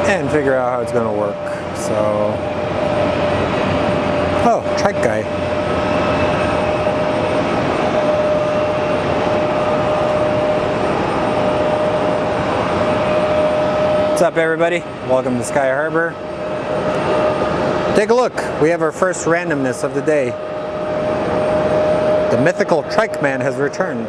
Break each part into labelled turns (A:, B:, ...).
A: and figure out how it's going to work. So, oh, trike guy. What's up, everybody? Welcome to Sky Harbor. Take a look. We have our first randomness of the day. The mythical trike man has returned.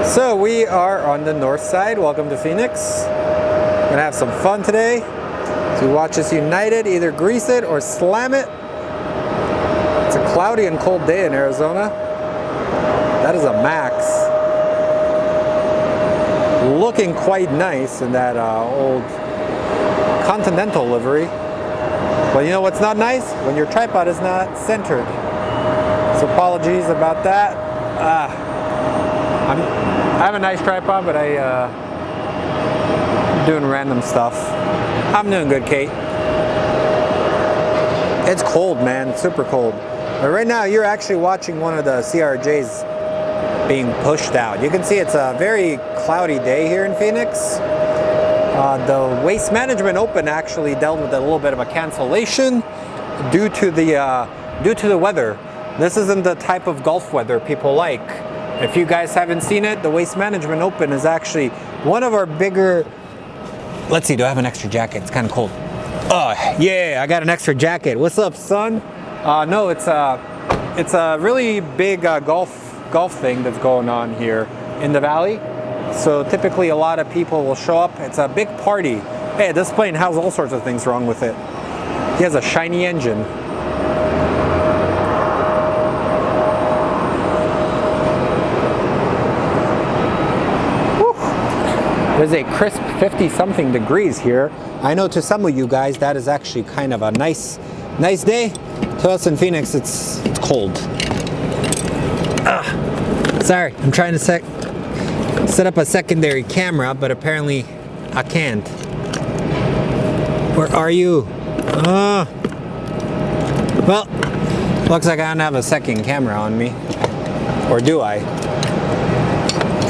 A: So we are on the north side. Welcome to Phoenix. Gonna have some fun today. So you watch us United, either grease it or slam it. It's a cloudy and cold day in Arizona. That is a Max. Looking quite nice in that old Continental livery. But you know what's not nice? When your tripod is not centered. So apologies about that. I have a nice tripod, but I'm doing random stuff. I'm doing good, Kate. It's cold, man. It's super cold. But right now, you're actually watching one of the CRJs being pushed out. You can see it's a very cloudy day here in Phoenix. The Waste Management Open actually dealt with a little bit of a cancellation due to the weather. This isn't the type of golf weather people like. If you guys haven't seen it, the Waste Management Open is actually one of our bigger... Let's see, do I have an extra jacket? It's kind of cold. Oh, yeah, I got an extra jacket. What's up, son? No, it's a really big golf thing that's going on here in the valley. So typically a lot of people will show up. It's a big party. Hey, this plane has all sorts of things wrong with it. He has a shiny engine. There's a crisp 50-something degrees here. I know to some of you guys that is actually kind of a nice day. To us in Phoenix, it's cold. Sorry, I'm trying to set up a secondary camera, but apparently I can't. Where are you? Well, looks like I don't have a second camera on me. Or do I?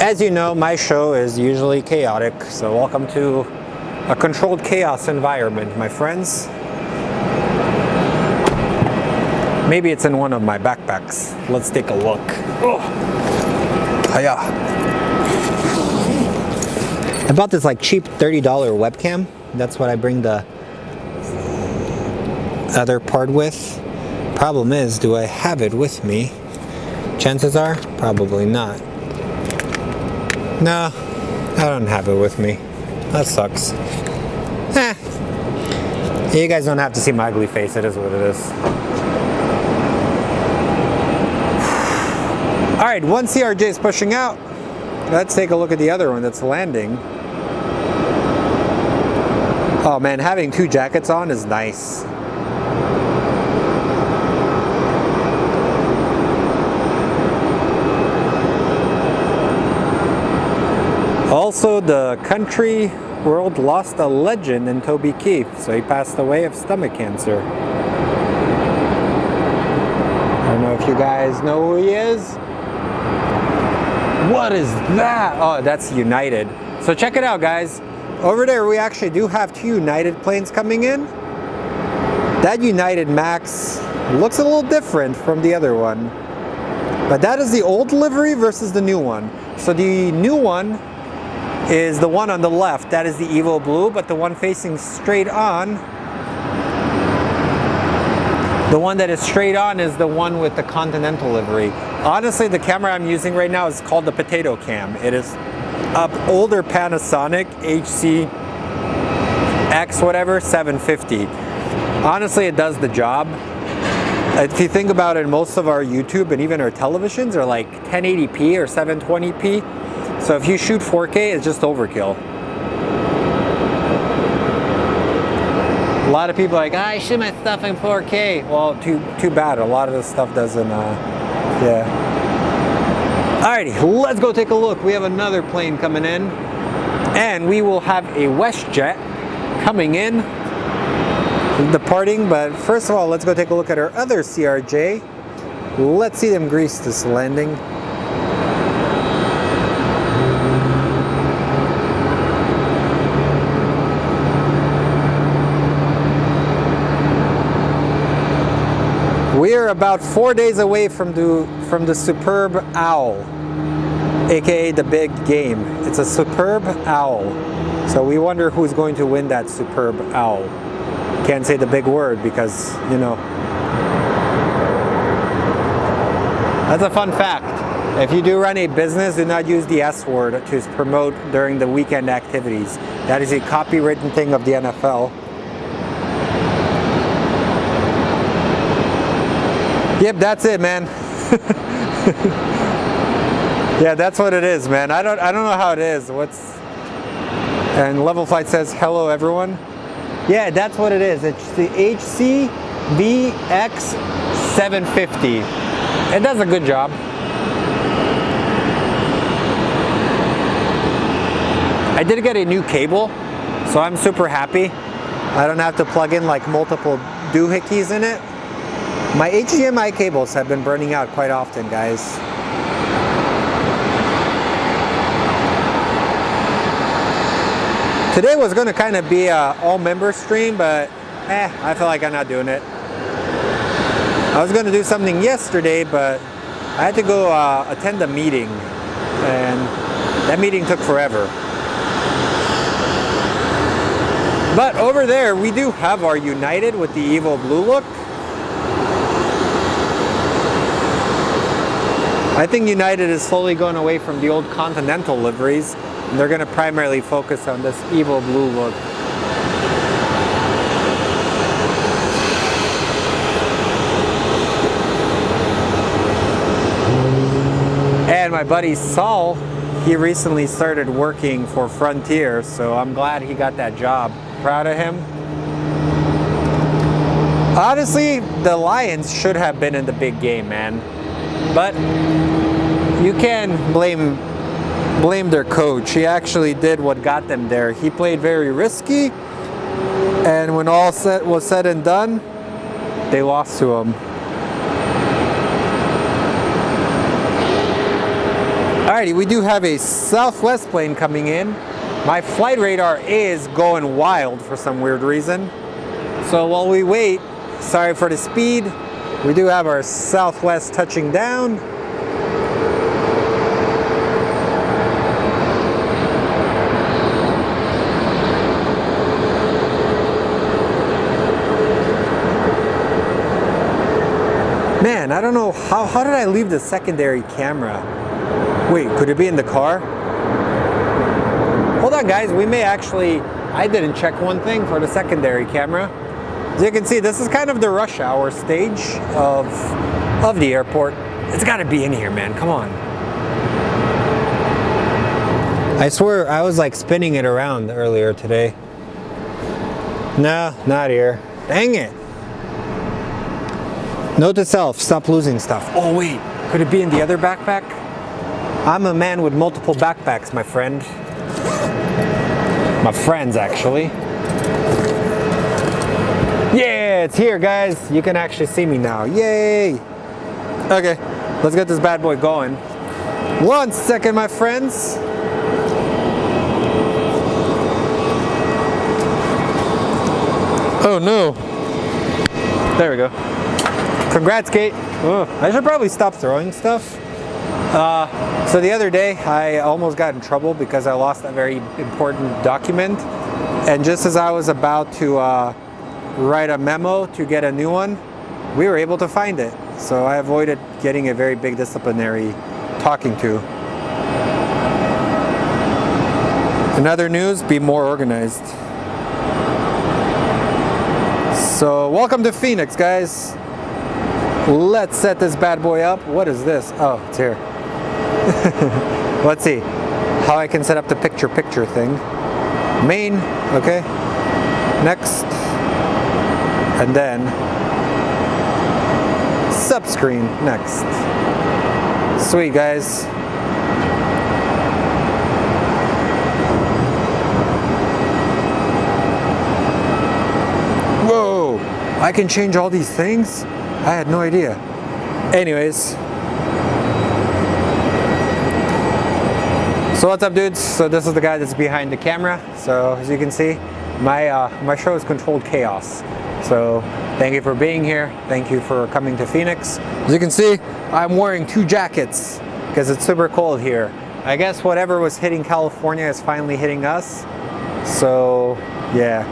A: As you know, my show is usually chaotic, so welcome to a controlled chaos environment, my friends. Maybe it's in one of my backpacks. Let's take a look. Oh. Hiya. I bought this like cheap $30 webcam. That's what I bring the other part with. Problem is, do I have it with me? Chances are, probably not. No, I don't have it with me. That sucks. You guys don't have to see my ugly face. It is what it is. Alright, one CRJ is pushing out. Let's take a look at the other one that's landing. Oh man, having two jackets on is nice. Also, the country world lost a legend in Toby Keith, so he passed away of stomach cancer. I don't know if you guys know who he is. What is that? Oh, that's United. So check it out, guys. Over there, we actually do have two United planes coming in. That United Max looks a little different from the other one. But that is the old livery versus the new one. So the new one is the one on the left. That is the Evo Blue, but the one facing straight on, the one that is straight on is the one with the Continental livery. Honestly, the camera I'm using right now is called the Potato Cam. It is an older Panasonic HCX whatever 750. Honestly, it does the job. If you think about it, most of our YouTube and even our televisions are like 1080p or 720p. So if you shoot 4K, it's just overkill. A lot of people are like, I shoot my stuff in 4K. Well, too bad. A lot of this stuff doesn't, yeah. Alrighty, let's go take a look. We have another plane coming in. And we will have a WestJet coming in, departing. But first of all, let's go take a look at our other CRJ. Let's see them grease this landing. We are about 4 days away from the superb owl, aka the big game. It's a superb owl. So we wonder who's going to win that superb owl. Can't say the big word because, you know. That's a fun fact. If you do run a business, do not use the S word to promote during the weekend activities. That is a copywritten thing of the NFL. Yep, that's it, man. Yeah, that's what it is, man. I don't know how it is. And Level Flight says hello, everyone. Yeah, that's what it is. It's the HCVX 750. It does a good job. I did get a new cable, so I'm super happy. I don't have to plug in like multiple doohickeys in it. My HDMI cables have been burning out quite often, guys. Today was going to kind of be a all-member stream, but I feel like I'm not doing it. I was going to do something yesterday, but I had to go attend a meeting, and that meeting took forever. But over there, we do have our United with the Evo Blue look. I think United is slowly going away from the old Continental liveries, and they're going to primarily focus on this Evo Blue look. And my buddy Saul, he recently started working for Frontier, so I'm glad he got that job. Proud of him. Honestly, the Lions should have been in the big game, man. But you can't blame their coach. He actually did what got them there. He played very risky, and when all was said and done, they lost to him. Alrighty, we do have a Southwest plane coming in. My flight radar is going wild for some weird reason. So while we wait, sorry for the speed, we do have our Southwest touching down. Man, I don't know, how did I leave the secondary camera? Wait, could it be in the car? Hold on, guys, we may actually, I didn't check one thing for the secondary camera. As you can see, this is kind of the rush hour stage of the airport. It's gotta be in here, man, come on. I swear I was like spinning it around earlier today. No, not here. Dang it. Note to self, stop losing stuff. Oh wait, could it be in the other backpack? I'm a man with multiple backpacks, my friend. My friends, actually. Yeah, it's here, guys. You can actually see me now. Yay! Okay, let's get this bad boy going. 1 second, my friends. Oh no. There we go. Congrats, Kate. Oh, I should probably stop throwing stuff. So the other day, I almost got in trouble because I lost a very important document. And just as I was about to write a memo to get a new one, we were able to find it. So I avoided getting a very big disciplinary talking to. In other news, be more organized. So welcome to Phoenix, guys. Let's set this bad boy up. What is this? Oh, it's here. Let's see how I can set up the picture-picture thing. Main, okay. Next. And then subscreen next. Sweet, guys. Whoa! I can change all these things? I had no idea. Anyways. So what's up, dudes? So this is the guy that's behind the camera. So as you can see, my show is controlled chaos. So thank you for being here. Thank you for coming to Phoenix. As you can see, I'm wearing 2 jackets because it's super cold here. I guess whatever was hitting California is finally hitting us. So yeah,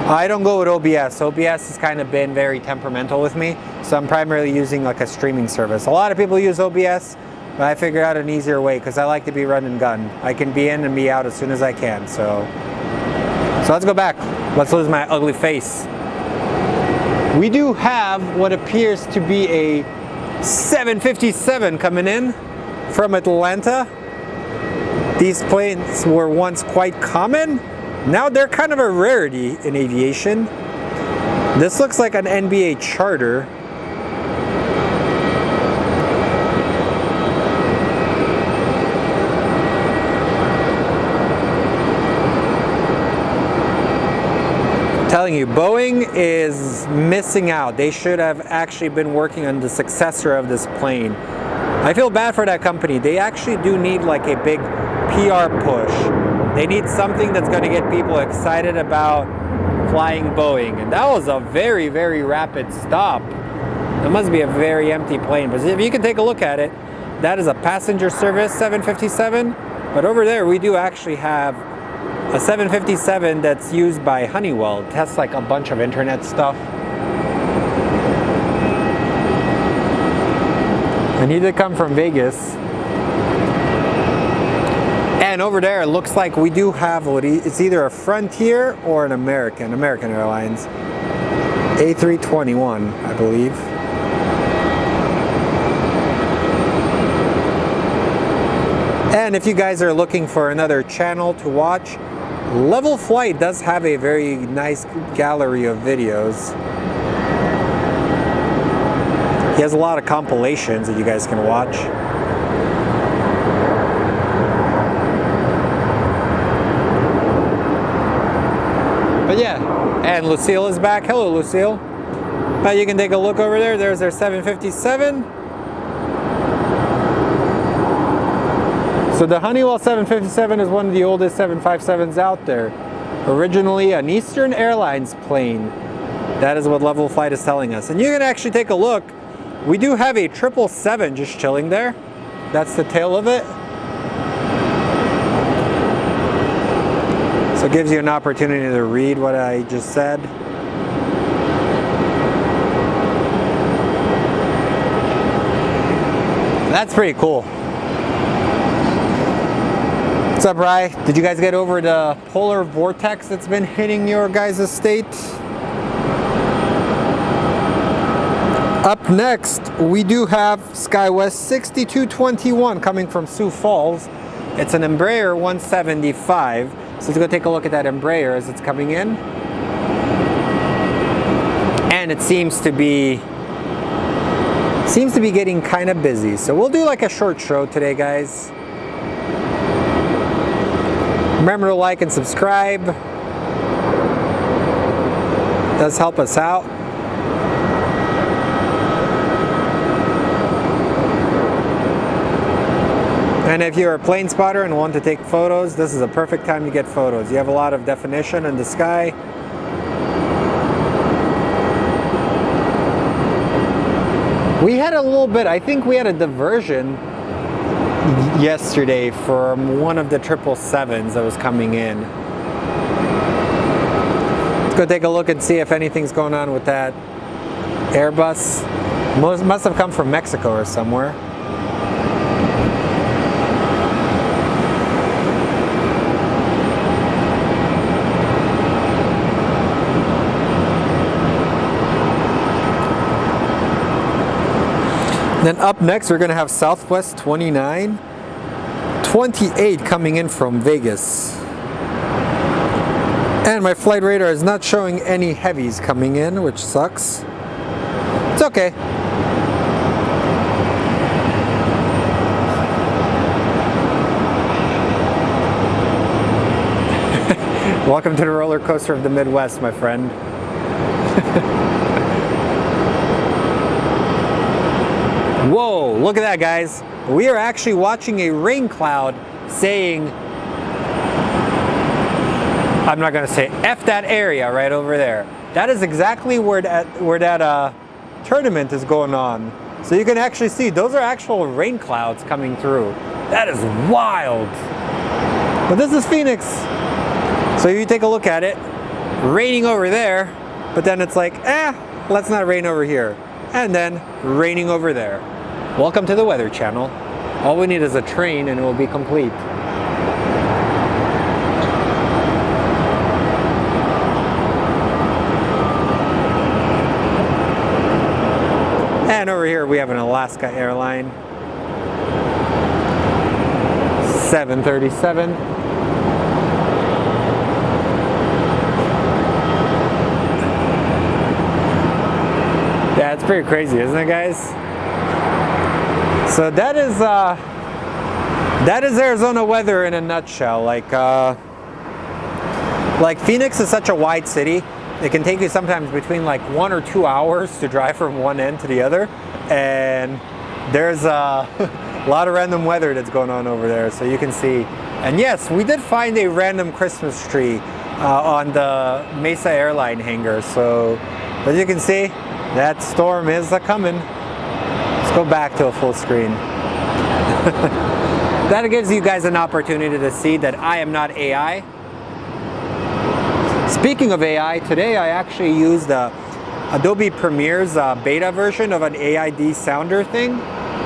A: I don't go with OBS. OBS has kind of been very temperamental with me. So I'm primarily using like a streaming service. A lot of people use OBS, but I figured out an easier way because I like to be run and gun. I can be in and be out as soon as I can. So let's go back. Let's lose my ugly face. We do have what appears to be a 757 coming in from Atlanta. These planes were once quite common. Now they're kind of a rarity in aviation. This looks like an NBA charter. Telling you, Boeing is missing out. They should have actually been working on the successor of this plane. I feel bad for that company. They actually do need like a big PR push. They need something that's going to get people excited about flying Boeing. And that was a very, very rapid stop. It must be a very empty plane. But if you can take a look at it, that is a passenger service 757. But over there, we do actually have a 757 that's used by Honeywell. It has like a bunch of internet stuff. I need to come from Vegas. And over there, it looks like we do have it's either a Frontier or an American Airlines. A321, I believe. And if you guys are looking for another channel to watch, Level Flight does have a very nice gallery of videos. He has a lot of compilations that you guys can watch. But yeah, and Lucille is back. Hello, Lucille. But you can take a look over there. There's their 757. So the Honeywell 757 is one of the oldest 757s out there. Originally an Eastern Airlines plane. That is what Level Flight is telling us. And you can actually take a look. We do have a 777 just chilling there. That's the tail of it. So it gives you an opportunity to read what I just said. That's pretty cool. What's up, Rye? Did you guys get over the polar vortex that's been hitting your guys' state? Up next, we do have SkyWest 6221 coming from Sioux Falls. It's an Embraer 175. So let's go take a look at that Embraer as it's coming in. And it seems to be getting kind of busy. So we'll do like a short show today, guys. Remember to like and subscribe. It does help us out. And if you're a plane spotter and want to take photos, this is a perfect time to get photos. You have a lot of definition in the sky. We had a little bit, I think we had a diversion yesterday from one of the 777s that was coming in. Let's go take a look and see if anything's going on with that Airbus. Must have come from Mexico or somewhere. Then up next, we're going to have Southwest 2928 coming in from Vegas. And my flight radar is not showing any heavies coming in, which sucks. It's okay. Welcome to the roller coaster of the Midwest, my friend. Whoa, look at that, guys. We are actually watching a rain cloud saying, I'm not going to say F that area right over there. that is exactly where that tournament is going on. So you can actually see those are actual rain clouds coming through. That is wild. But this is Phoenix. So you take a look at it, raining over there, but then it's like, let's not rain over here. And then raining over there. Welcome to the Weather Channel. All we need is a train and it will be complete. And over here we have an Alaska airline. 737. Yeah, it's pretty crazy, isn't it, guys? So that is Arizona weather in a nutshell. Like Phoenix is such a wide city. It can take you sometimes between like 1 or 2 hours to drive from one end to the other, and there's a lot of random weather that's going on over there, so you can see. And yes, we did find a random Christmas tree on the Mesa airline hangar. So as you can see, that storm is a-coming. Let's go back to a full screen. That gives you guys an opportunity to see that I am not AI. Speaking of AI, today I actually used Adobe Premiere's beta version of an AID sounder thing,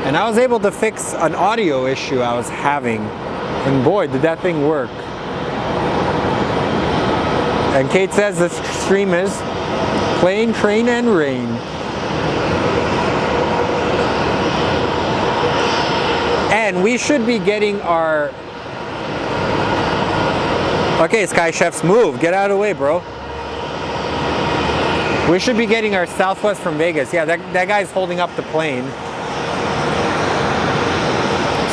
A: and I was able to fix an audio issue I was having, and boy did that thing work. And Kate says this stream is Plane, Train, and Rain. And we should be getting our... Okay, Sky Chefs, move. Get out of the way, bro. We should be getting our Southwest from Vegas. Yeah, that guy's holding up the plane.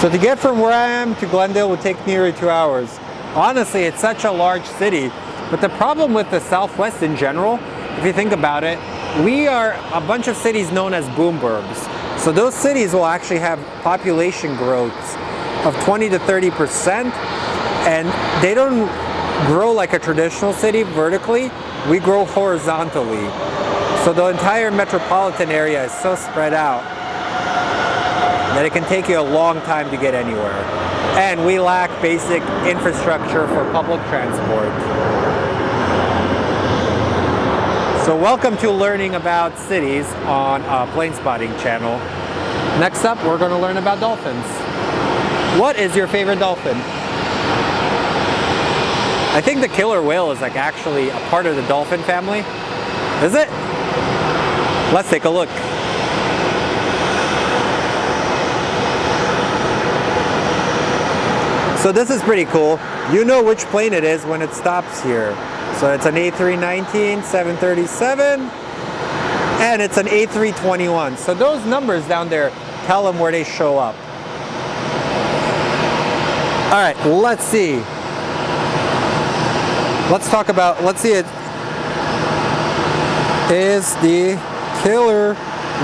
A: So to get from where I am to Glendale would take nearly 2 hours. Honestly, it's such a large city. But the problem with the Southwest in general, if you think about it, we are a bunch of cities known as boom burbs. So those cities will actually have population growths of 20 to 30%. And they don't grow like a traditional city vertically. We grow horizontally. So the entire metropolitan area is so spread out that it can take you a long time to get anywhere. And we lack basic infrastructure for public transport. So welcome to learning about cities on a plane spotting channel. Next up, we're going to learn about dolphins. What is your favorite dolphin? I think the killer whale is like actually a part of the dolphin family. Is it? Let's take a look. So this is pretty cool. You know which plane it is when it stops here. So it's an A319, 737, and it's an A321. So those numbers down there tell them where they show up. All right, let's see. Let's see it. Is the killer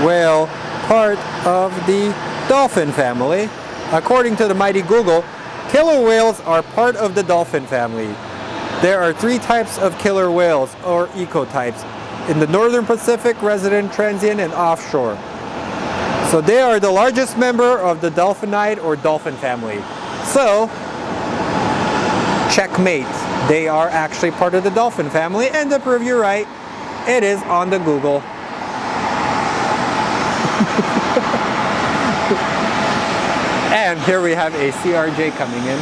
A: whale part of the dolphin family? According to the mighty Google, killer whales are part of the dolphin family. There are 3 types of killer whales, or ecotypes, in the northern Pacific, resident, transient, and offshore. So they are the largest member of the dolphinide or dolphin family. So, checkmate. They are actually part of the dolphin family, and to prove you right, it is on the Google. And here we have a CRJ coming in.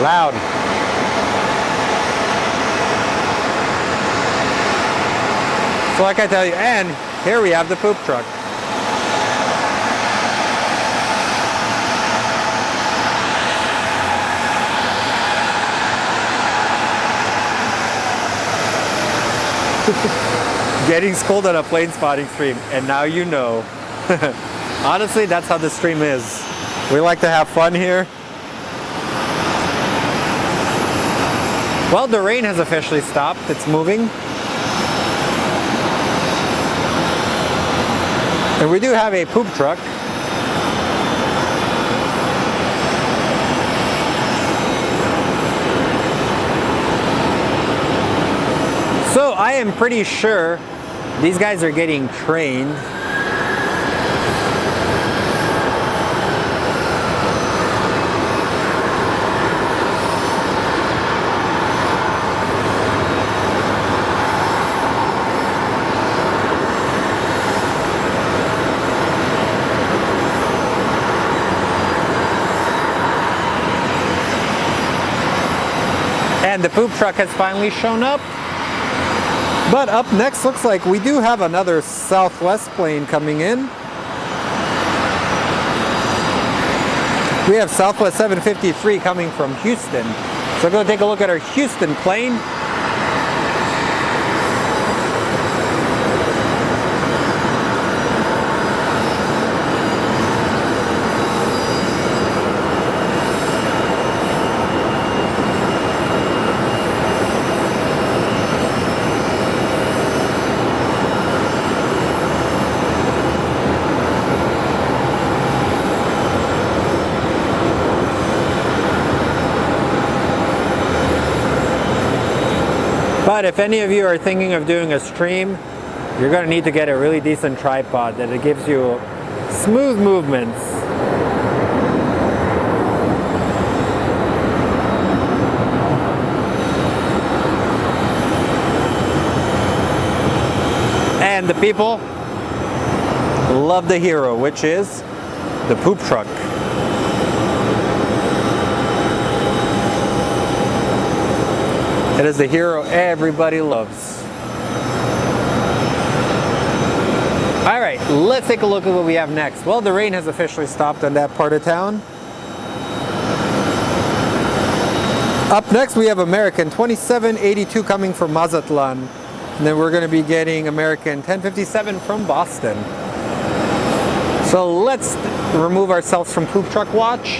A: Loud. So like I tell you, and here we have the poop truck. Getting scolded on a plane spotting stream, and now you know. Honestly, that's how the stream is. We like to have fun here. Well, the rain has officially stopped. It's moving. And we do have a poop truck. So I am pretty sure these guys are getting trained. And the poop truck has finally shown up. But up next looks like we do have another Southwest plane coming in. We have Southwest 753 coming from Houston. So we're going to take a look at our Houston plane. But if any of you are thinking of doing a stream, you're going to need to get a really decent tripod that it gives you smooth movements. And the people love the hero, which is the poop truck. It is the hero everybody loves. All right, let's take a look at what we have next. Well, the rain has officially stopped in that part of town. Up next, we have American 2782 coming from Mazatlan. And then we're going to be getting American 1057 from Boston. So let's remove ourselves from poop truck watch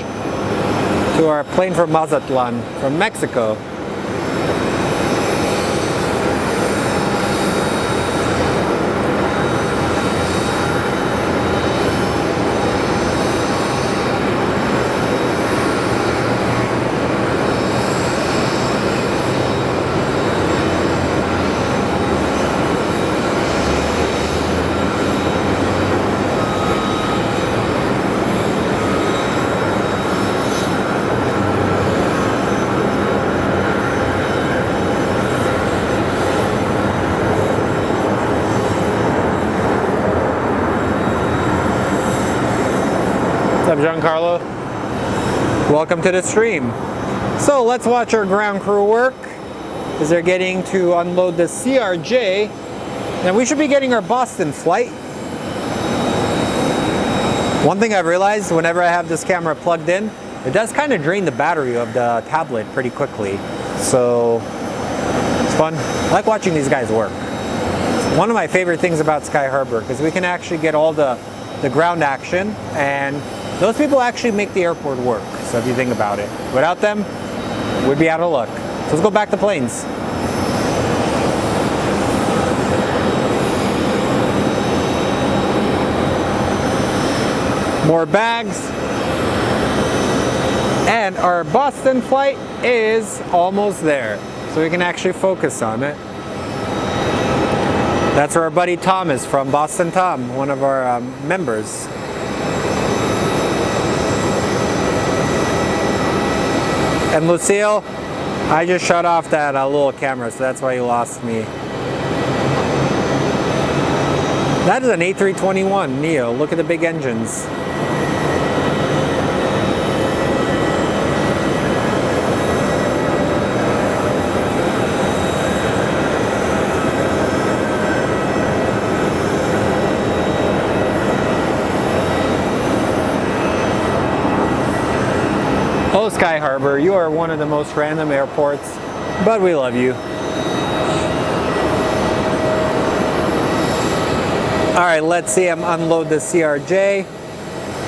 A: to our plane from Mazatlan, from Mexico. What's up, Giancarlo? Welcome to the stream. So let's watch our ground crew work as they're getting to unload the CRJ. And we should be getting our Boston flight. One thing I've realized whenever I have this camera plugged in, it does kind of drain the battery of the tablet pretty quickly. So it's fun. I like watching these guys work. One of my favorite things about Sky Harbor is we can actually get all the ground action, and those people actually make the airport work. So if you think about it, without them, we'd be out of luck. So let's go back to planes. More bags. And our Boston flight is almost there. So we can actually focus on it. That's where our buddy Tom is from, Boston Tom, one of our members. And Lucille, I just shut off that little camera, so that's why you lost me. That is an A321neo. Look at the big engines. Oh, Sky Harbor, you are one of the most random airports, but we love you. All right, let's see him unload the CRJ.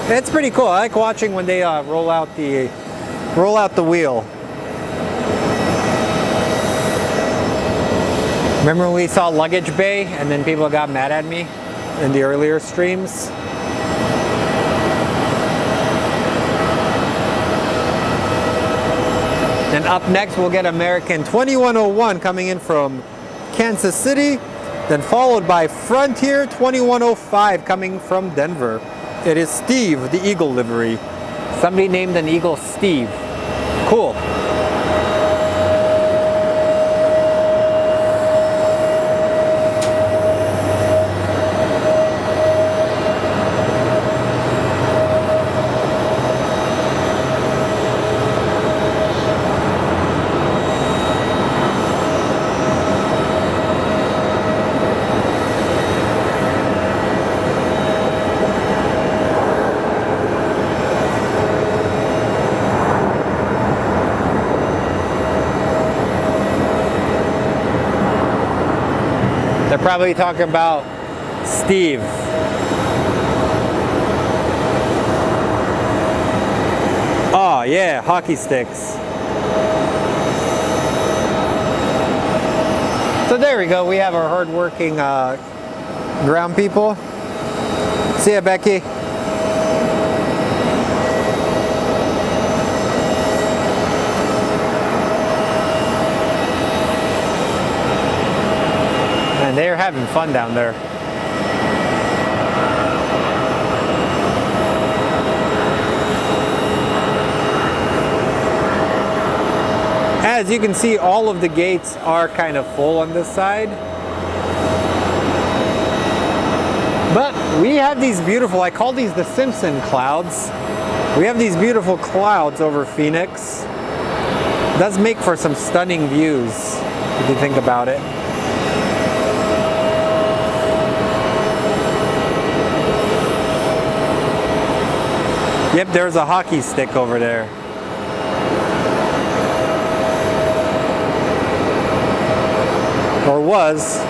A: It's pretty cool. I like watching when they roll out the wheel. Remember when we saw luggage bay and then people got mad at me in the earlier streams? And up next we'll get American 2101 coming in from Kansas City, then followed by Frontier 2105 coming from Denver. It is Steve, the Eagle livery. Somebody named an Eagle Steve. Cool. They're probably talking about Steve. Oh yeah, hockey sticks. So there we go, we have our hard-working ground people. See ya, Becky. And they're having fun down there. As you can see, all of the gates are kind of full on this side. But we have these beautiful, I call these the Simpson clouds. We have these beautiful clouds over Phoenix. It does make for some stunning views, if you think about it. Yep, there's a hockey stick over there. Or was.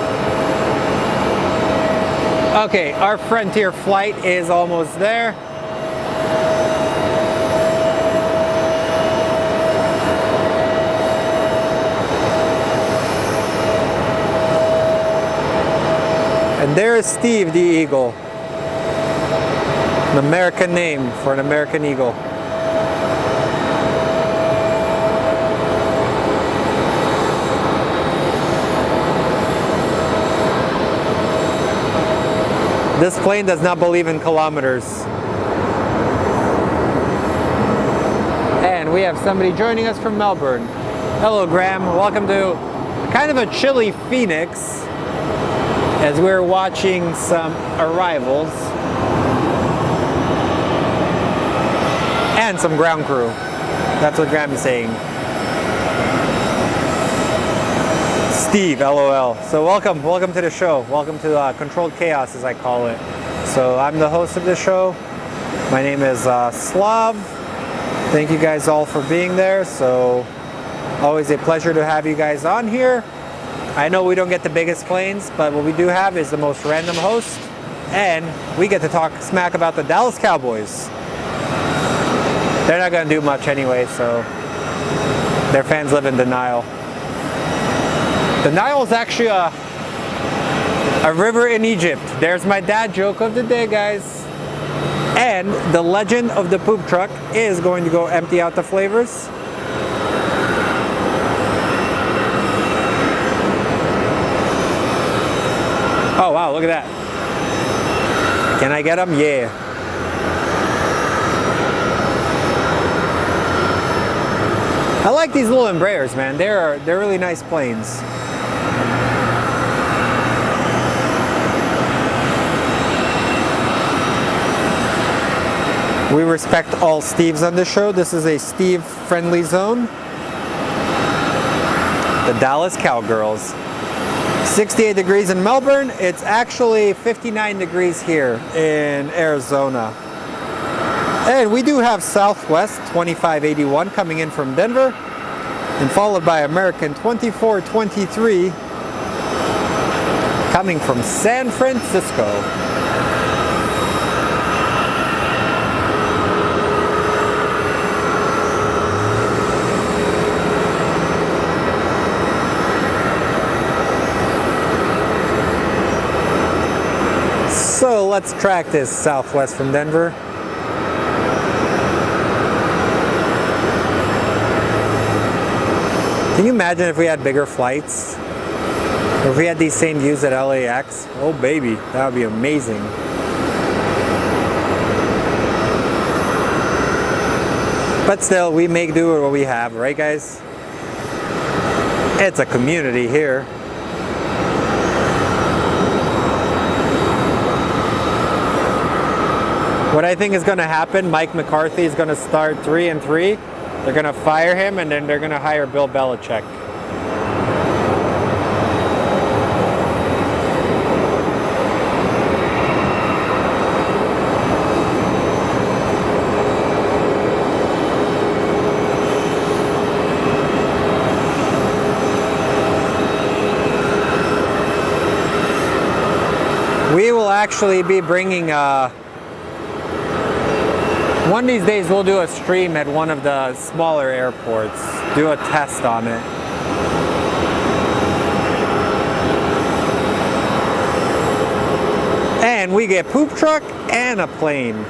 A: Okay, our Frontier flight is almost there. And there is Steve the Eagle. An American name for an American eagle. This plane does not believe in kilometers. And we have somebody joining us from Melbourne. Hello, Graham. Welcome to kind of a chilly Phoenix as we're watching some arrivals. And some ground crew. That's what Graham is saying. Steve, LOL. So welcome to the show. Welcome to Controlled Chaos, as I call it. So I'm the host of the show. My name is Slav. Thank you guys all for being there. So always a pleasure to have you guys on here. I know we don't get the biggest planes, but what we do have is the most random host, and we get to talk smack about the Dallas Cowboys. They're not going to do much anyway, so their fans live in denial. The Nile is actually a river in Egypt. There's my dad joke of the day, guys. And the legend of the poop truck is going to go empty out the flavors. Oh wow, look at that. Can I get them? Yeah. I like these little Embraers, man. They're really nice planes. We respect all Steves on this show. This is a Steve-friendly zone. The Dallas Cowgirls. 68 degrees in Melbourne. It's actually 59 degrees here in Arizona. And we do have Southwest 2581 coming in from Denver, and followed by American 2423 coming from San Francisco. let's track this Southwest from Denver. Can you imagine if we had bigger flights? Or if we had these same views at LAX? Oh baby, that would be amazing. But still, we make do with what we have, right guys? It's a community here. What I think is going to happen, Mike McCarthy is going to start 3-3. They're going to fire him, and then they're going to hire Bill Belichick. We will actually be bringing one of these days we'll do a stream at one of the smaller airports, do a test on it. And we get poop truck and a plane.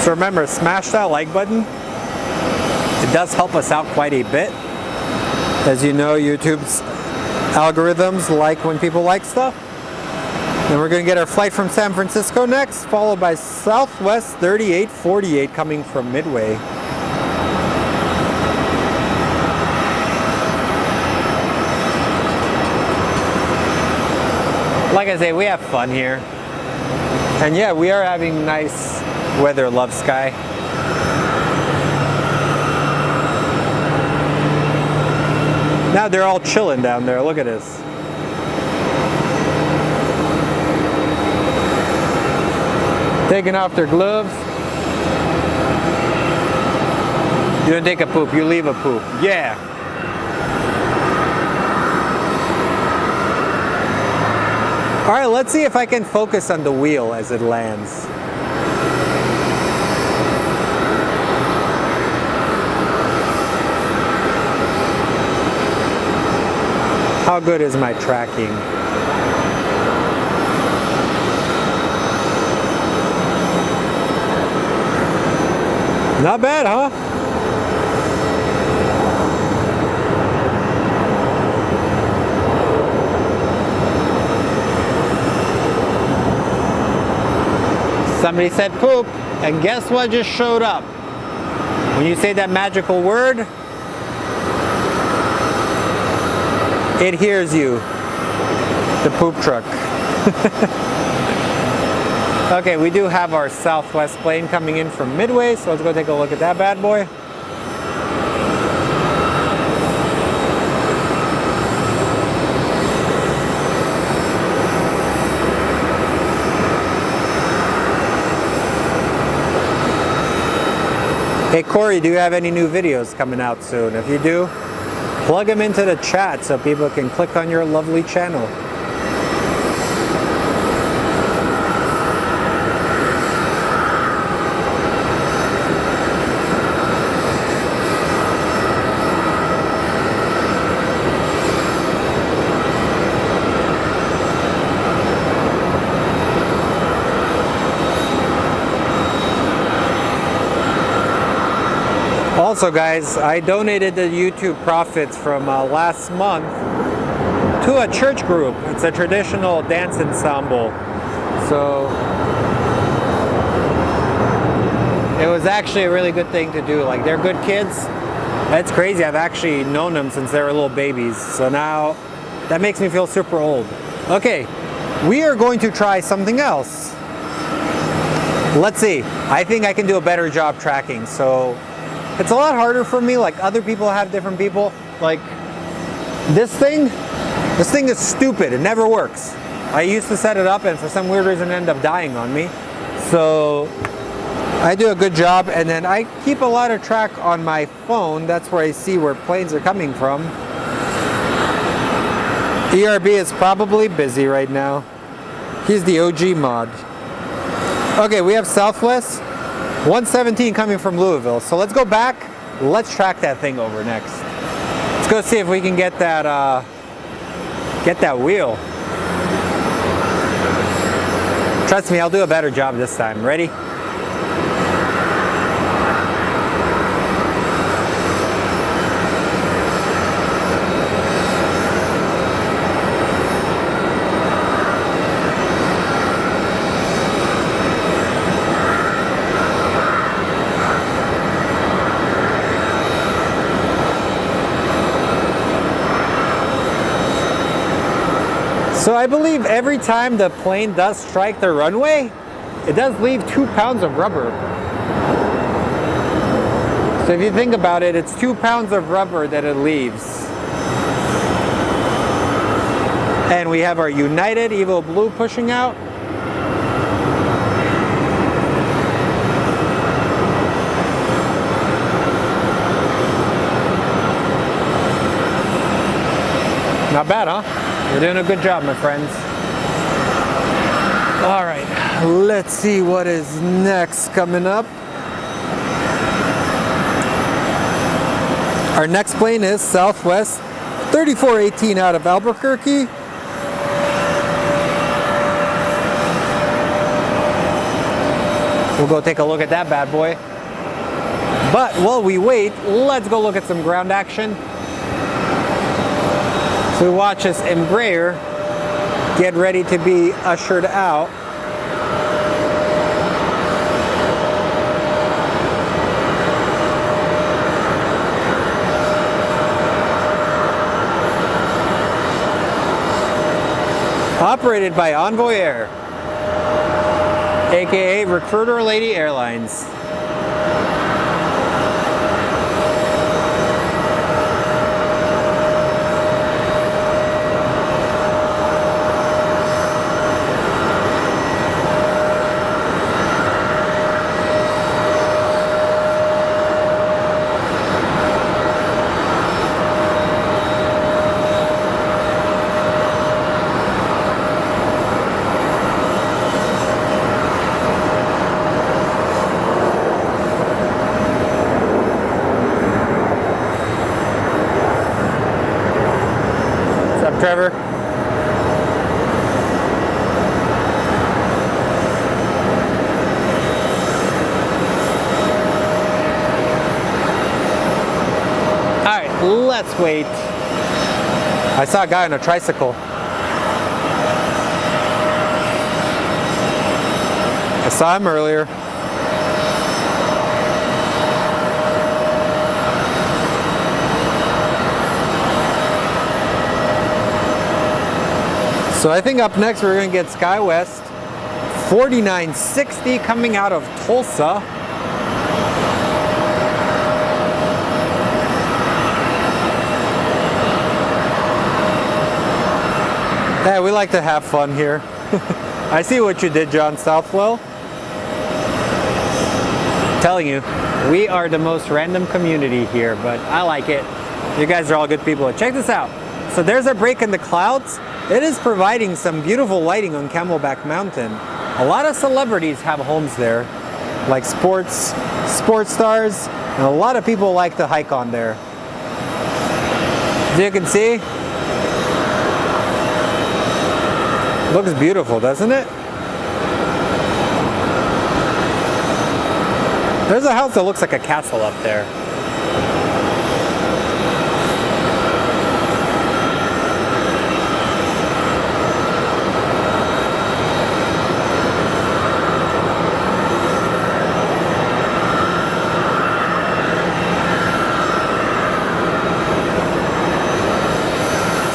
A: So remember, smash that like button. It does help us out quite a bit. As you know, YouTube's algorithms like when people like stuff. And we're going to get our flight from San Francisco next, followed by Southwest 3848 coming from Midway. Like I say, we have fun here. And yeah, we are having nice weather, love sky. Now they're all chilling down there. Look at this. Taking off their gloves. You don't take a poop, you leave a poop. Yeah. All right, let's see if I can focus on the wheel as it lands. How good is my tracking? Not bad, huh? Somebody said poop, and guess what just showed up? When you say that magical word, it hears you. The poop truck. Okay, we do have our Southwest plane coming in from Midway, so let's go take a look at that bad boy. Hey Corey, do you have any new videos coming out soon? If you do, plug them into the chat so people can click on your lovely channel. Also guys, I donated the YouTube profits from last month to a church group. It's a traditional dance ensemble. So it was actually a really good thing to do. Like, they're good kids. That's crazy. I've actually known them since they were little babies. So now that makes me feel super old. Okay, we are going to try something else. Let's see. I think I can do a better job tracking. So it's a lot harder for me. Like, other people have different people. Like, this thing is stupid. It never works. I used to set it up, and for some weird reason it ended up dying on me. So I do a good job, and then I keep a lot of track on my phone. That's where I see where planes are coming from. ERB is probably busy right now. He's the OG mod. Okay, we have Southwest 117 coming from Louisville. So let's go back let's track that thing over next. Let's go see if we can get that wheel. Trust me, I'll do a better job this time. Ready? So I believe every time the plane does strike the runway, it does leave 2 pounds of rubber. So if you think about it, it's 2 pounds of rubber that it leaves. And we have our United Evo Blue pushing out. Not bad, huh? You're doing a good job, my friends. All right, let's see what is next coming up. Our next plane is Southwest 3418 out of Albuquerque. We'll go take a look at that bad boy. But while we wait, let's go look at some ground action. So we watch this Embraer get ready to be ushered out. Operated by Envoy Air, aka Recruiter Lady Airlines. Trevor. Alright, let's wait. I saw a guy on a tricycle. I saw him earlier. So I think up next we're going to get SkyWest 4960 coming out of Tulsa. Yeah, we like to have fun here. I see what you did, John Southwell. I'm telling you, we are the most random community here, but I like it. You guys are all good people. Check this out. So there's a break in the clouds. It is providing some beautiful lighting on Camelback Mountain. A lot of celebrities have homes there, like sports stars, and a lot of people like to hike on there. As you can see, looks beautiful, doesn't it? There's a house that looks like a castle up there.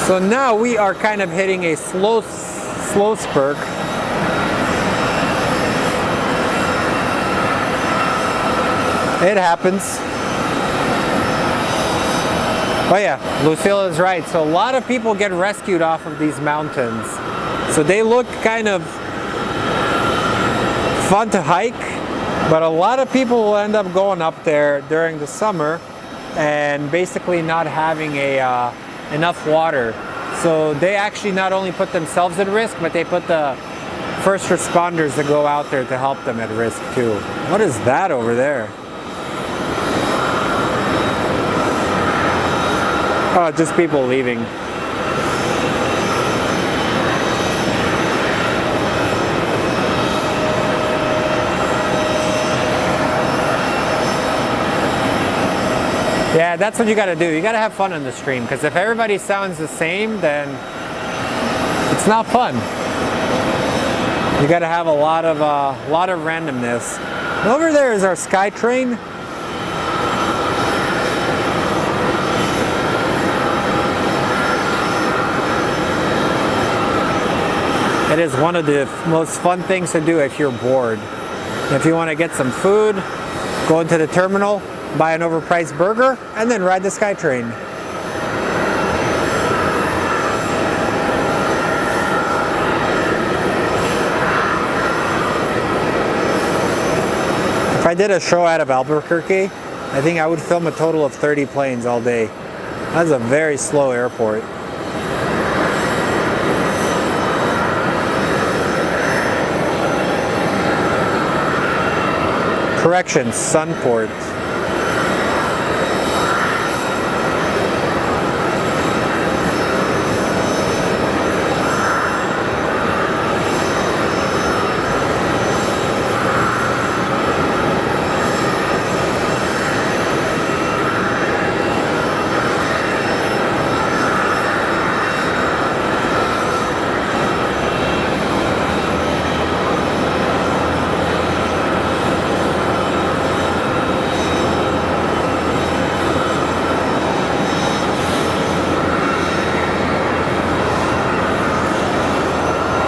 A: So now we are kind of hitting a slow spurt. It happens. Oh yeah, Lucille is right. So a lot of people get rescued off of these mountains. So they look kind of fun to hike, but a lot of people will end up going up there during the summer and basically not having enough water. So they actually not only put themselves at risk, but they put the first responders that go out there to help them at risk too. What is that over there? Oh, just people leaving. Yeah, that's what you gotta do. You gotta have fun on the stream, because if everybody sounds the same, then it's not fun. You gotta have a lot of randomness. And over there is our sky train. It is one of the most fun things to do if you're bored. If you want to get some food, go into the terminal, buy an overpriced burger, and then ride the SkyTrain. If I did a show out of Albuquerque, I think I would film a total of 30 planes all day. That's a very slow airport. Correction, Sunport.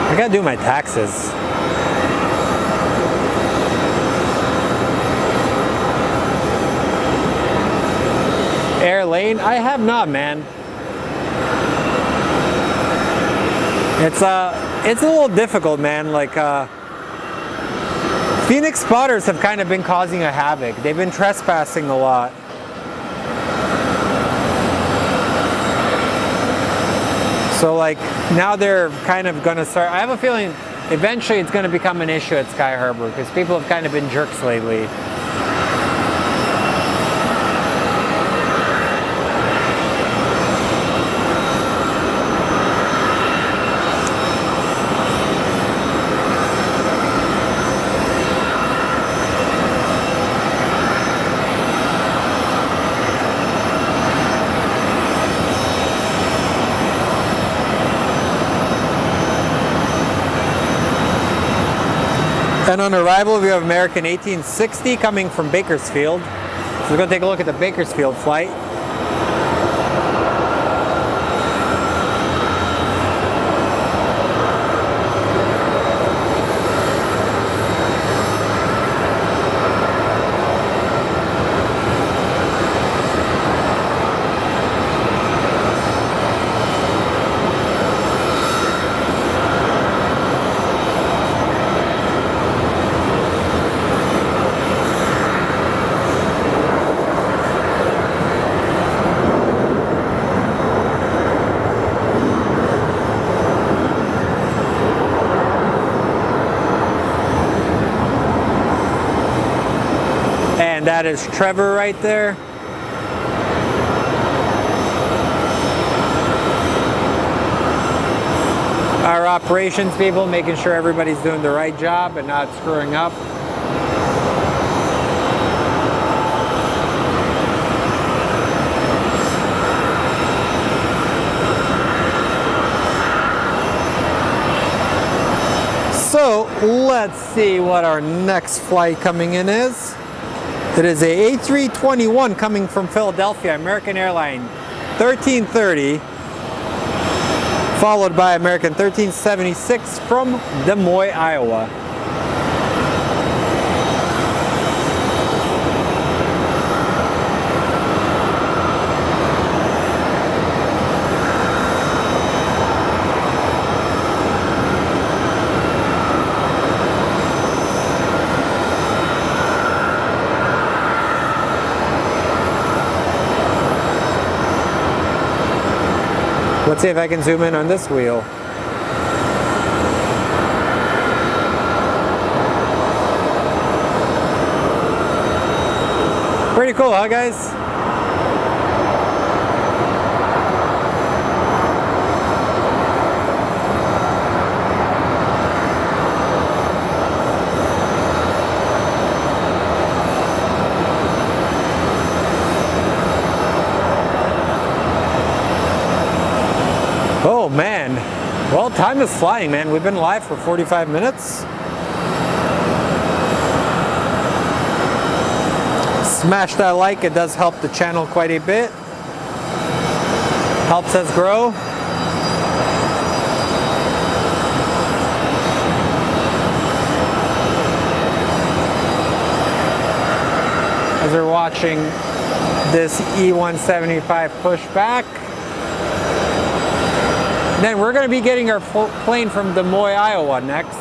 A: I gotta do my taxes. Air lane? I have not, man. It's a little difficult, man. Like Phoenix spotters have kind of been causing a havoc. They've been trespassing a lot. So like now they're kind of gonna start. I have a feeling eventually it's gonna become an issue at Sky Harbor because people have kind of been jerks lately. And on arrival, we have American 1860 coming from Bakersfield. So we're going to take a look at the Bakersfield flight. And that is Trevor right there. Our operations people making sure everybody's doing the right job and not screwing up. So let's see what our next flight coming in is. It is a A321 coming from Philadelphia, American Airlines 1330, followed by American 1376 from Des Moines, Iowa. Let's see if I can zoom in on this wheel. Pretty cool, huh, guys? Well, time is flying, man. We've been live for 45 minutes. Smash that like, it does help the channel quite a bit. Helps us grow. As we're watching this E-175 push back. Then we're going to be getting our plane from Des Moines, Iowa next.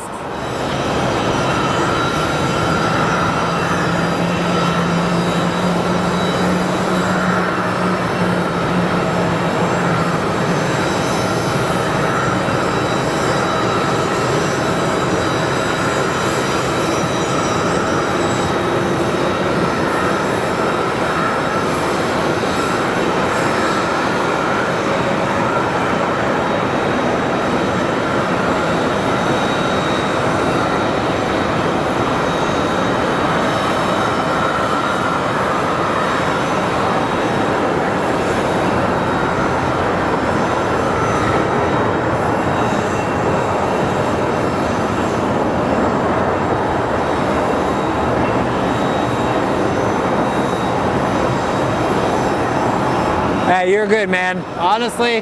A: Hey, you're good, man. Honestly,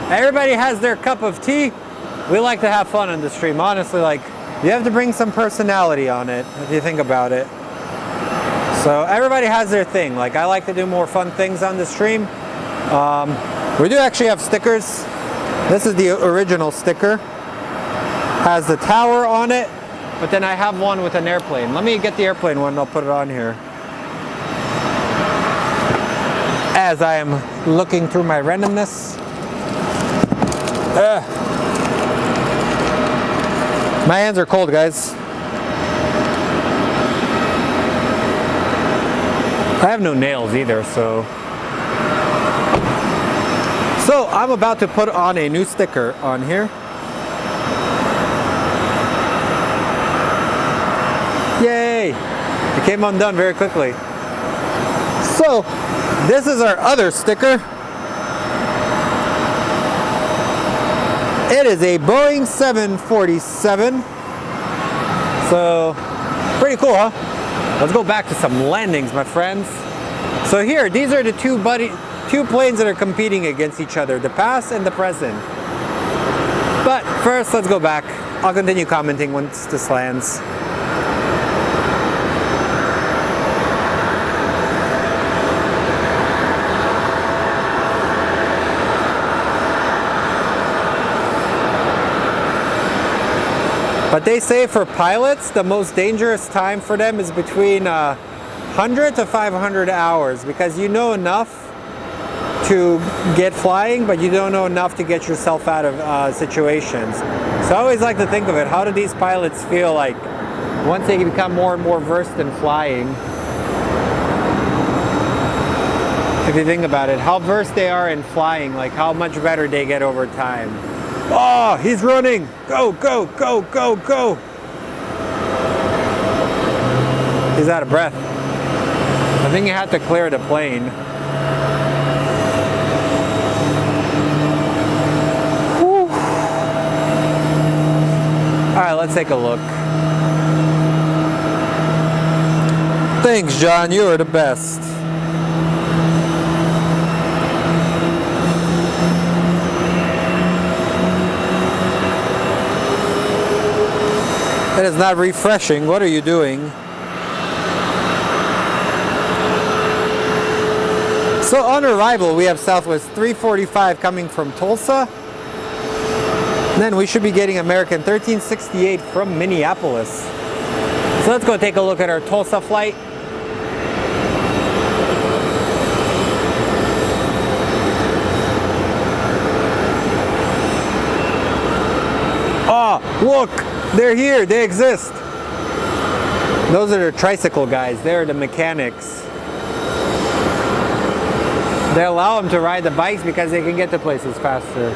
A: everybody has their cup of tea. We like to have fun on the stream. Honestly, like, you have to bring some personality on it, if you think about it. So everybody has their thing. Like, I like to do more fun things on the stream. We do actually have stickers. This is the original sticker. Has the tower on it, but then I have one with an airplane. Let me get the airplane one and I'll put it on here. As I am looking through my randomness. My hands are cold, guys. I have no nails either, so I'm about to put on a new sticker on here. Yay! It came undone very quickly. So, this is our other sticker. It is a Boeing 747. So, pretty cool, huh? Let's go back to some landings, my friends. So here, these are the two planes that are competing against each other, the past and the present. But first, let's go back. I'll continue commenting once this lands. But they say for pilots, the most dangerous time for them is between 100 to 500 hours, because you know enough to get flying, but you don't know enough to get yourself out of situations. So I always like to think of it, how do these pilots feel like once they become more and more versed in flying? If you think about it, how versed they are in flying, like how much better they get over time. Oh, he's running! Go, go, go, go, go! He's out of breath. I think he had to clear the plane. Whew. Alright, let's take a look. Thanks, John. You are the best. That is not refreshing. What are you doing? So on arrival, we have Southwest 345 coming from Tulsa. And then we should be getting American 1368 from Minneapolis. So let's go take a look at our Tulsa flight. Oh, look! They're here, they exist. Those are the tricycle guys, they're the mechanics. They allow them to ride the bikes because they can get to places faster.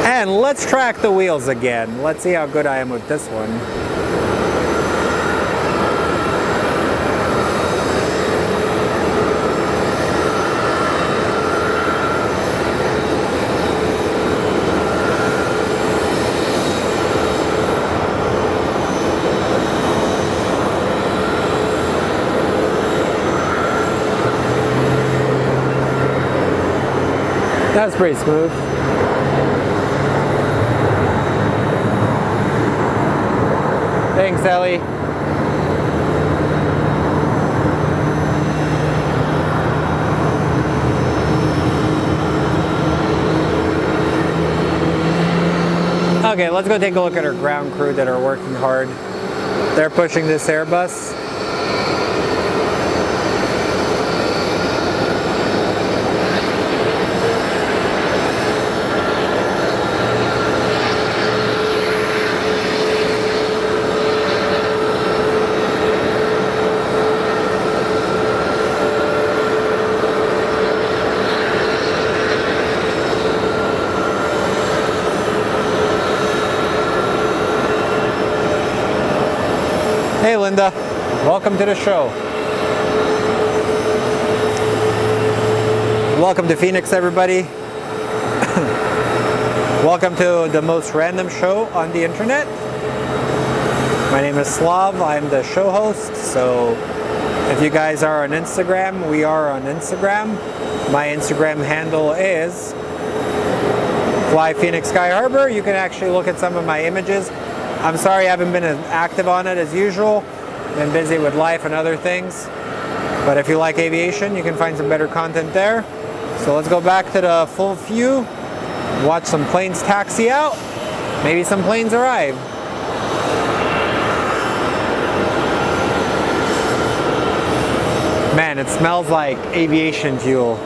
A: And let's track the wheels again. Let's see how good I am with this one. That was pretty smooth. Thanks, Ellie. Okay, let's go take a look at our ground crew that are working hard. They're pushing this Airbus. Hey Linda, welcome to the show. Welcome to Phoenix, everybody. Welcome to the most random show on the internet. My name is Slav, I'm the show host, so if you guys are on Instagram, we are on Instagram. My Instagram handle is Fly Phoenix Sky Harbor. You can actually look at some of my images. I'm sorry I haven't been as active on it as usual. Been busy with life and other things. But if you like aviation, you can find some better content there. So let's go back to the full view. Watch some planes taxi out. Maybe some planes arrive. Man, it smells like aviation fuel.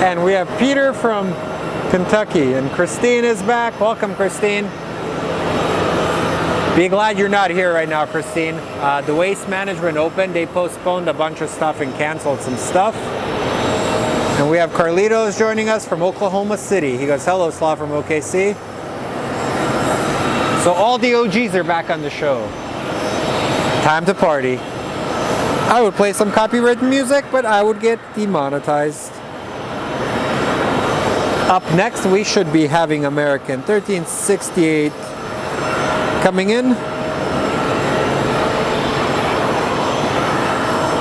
A: And we have Peter from Kentucky, and Christine is back. Welcome, Christine. Be glad you're not here right now, Christine. The Waste Management Open, they postponed a bunch of stuff and canceled some stuff. And we have Carlitos joining us from Oklahoma City. He goes, hello, Slav from OKC. So all the OGs are back on the show. Time to party. I would play some copyrighted music, but I would get demonetized. Up next, we should be having American 1368 coming in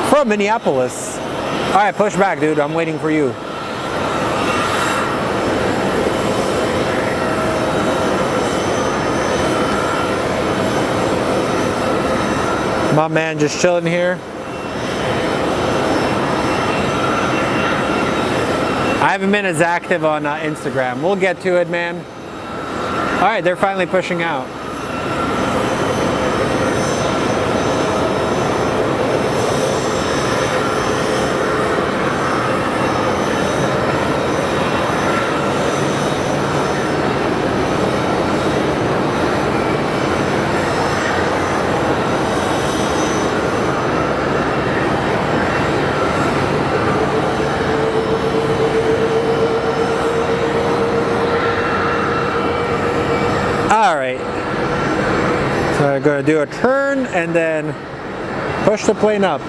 A: from Minneapolis. All right, push back, dude. I'm waiting for you. My man just chilling here. I haven't been as active on Instagram. We'll get to it, man. All right, they're finally pushing out. So I'm going to do a turn and then push the plane up.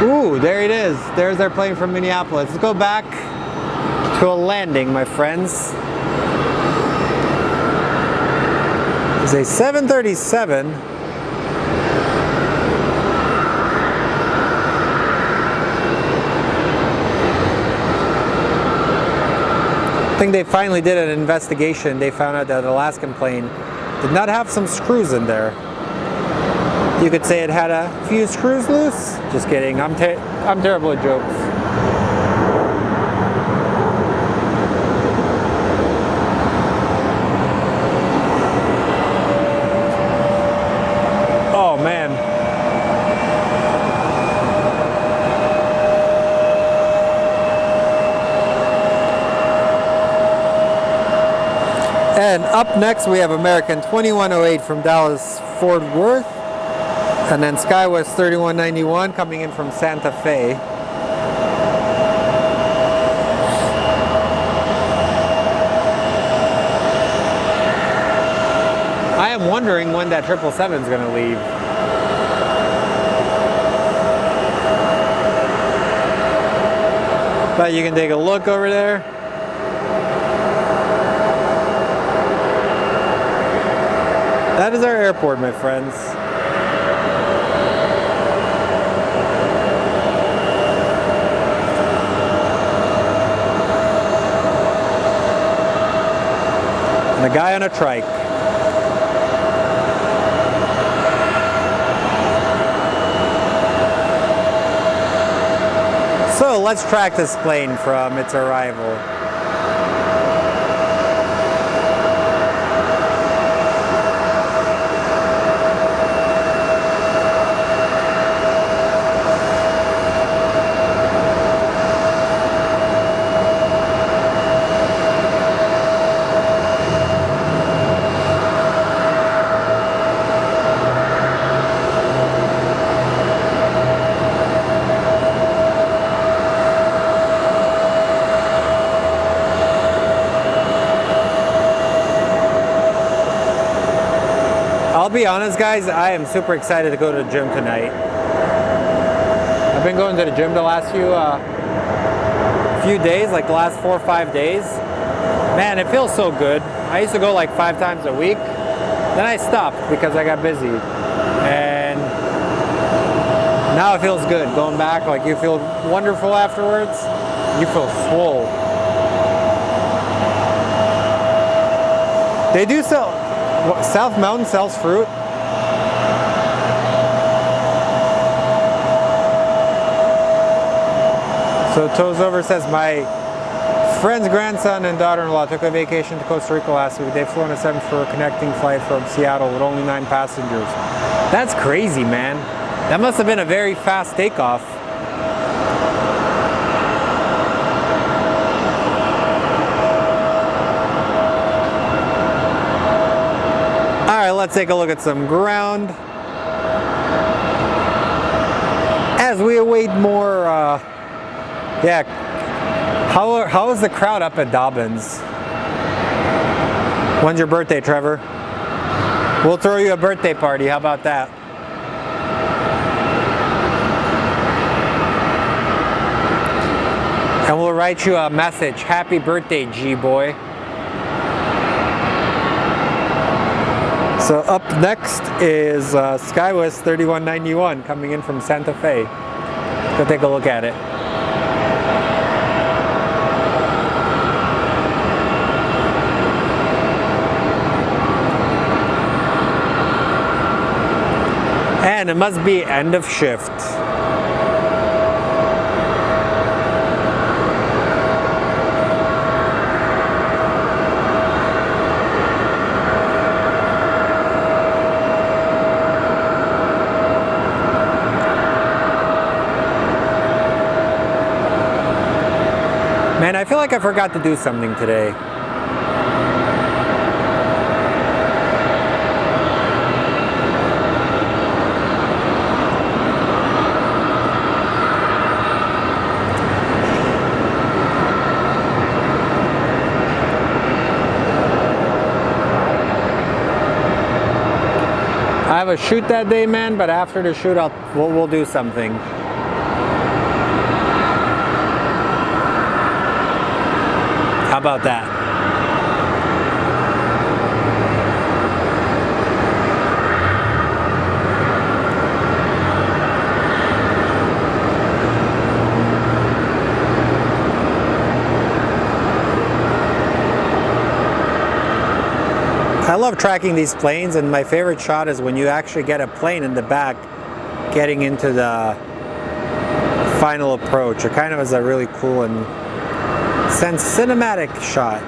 A: Ooh, there it is. There's our plane from Minneapolis. Let's go back to a landing, my friends. It's a 737. I think they finally did an investigation. They found out that the Alaskan plane did not have some screws in there. You could say it had a few screws loose. Just kidding. I'm terrible at jokes. Oh man. And up next we have American 2108 from Dallas Fort Worth. And then SkyWest 3191 coming in from Santa Fe. I am wondering when that 777 is going to leave. But you can take a look over there. That is our airport, my friends. And a guy on a trike. So let's track this plane from its arrival. I'll be honest, guys, I am super excited to go to the gym tonight. I've been going to the gym the last few days, like the last 4 or 5 days. Man, it feels so good. I used to go like 5 times a week. Then I stopped because I got busy. And now it feels good. Going back, like you feel wonderful afterwards. You feel swole. They do sell... South Mountain sells fruit. So Toes Over says, my friend's grandson and daughter-in-law took a vacation to Costa Rica last week. They've flown a 7 for a connecting flight from Seattle with only 9 passengers. That's crazy, man. That must have been a very fast takeoff. Alright, let's take a look at some ground as we await more, yeah, how is the crowd up at Dobbins? When's your birthday, Trevor? We'll throw you a birthday party, how about that? And we'll write you a message, happy birthday, G-boy. So up next is SkyWest 3191 coming in from Santa Fe. Go take a look at it. And it must be end of shift. Man, I feel like I forgot to do something today. I have a shoot that day, man, but after the shoot, we'll do something. How about that? I love tracking these planes, and my favorite shot is when you actually get a plane in the back getting into the final approach. It kind of is a really cool and cinematic shot.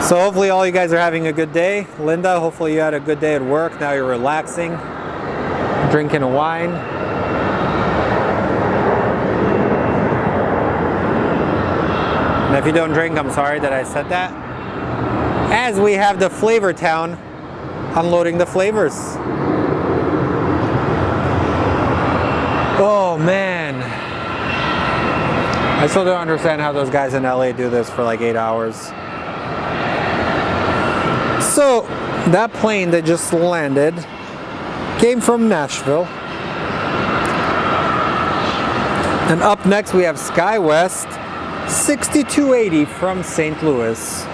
A: So hopefully all you guys are having a good day. Linda, hopefully you had a good day at work. Now you're relaxing. drinking a wine. And if you don't drink, I'm sorry that I said that. As we have the Flavor Town unloading the flavors. Oh man. I still don't understand how those guys in LA do this for like 8 hours. So, that plane that just landed came from Nashville. And up next we have SkyWest 6280 from St. Louis.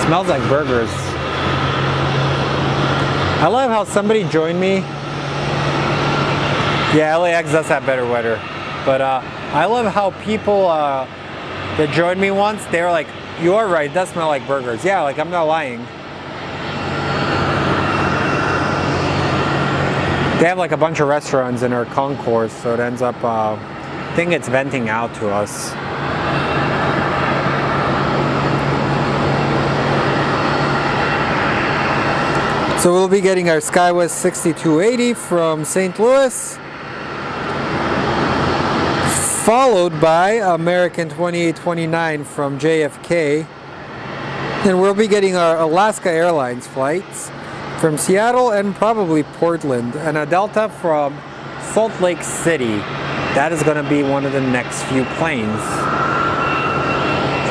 A: Smells like burgers. I love how somebody joined me. Yeah, LAX does have better weather. But I love how people that joined me once, they were like, you are right, it does smell like burgers. Yeah, like I'm not lying. They have like a bunch of restaurants in our concourse, so it ends up, I think it's venting out to us. So we'll be getting our SkyWest 6280 from St. Louis, followed by American 2829 from JFK. And we'll be getting our Alaska Airlines flights from Seattle and probably Portland, and a Delta from Salt Lake City. That is going to be one of the next few planes.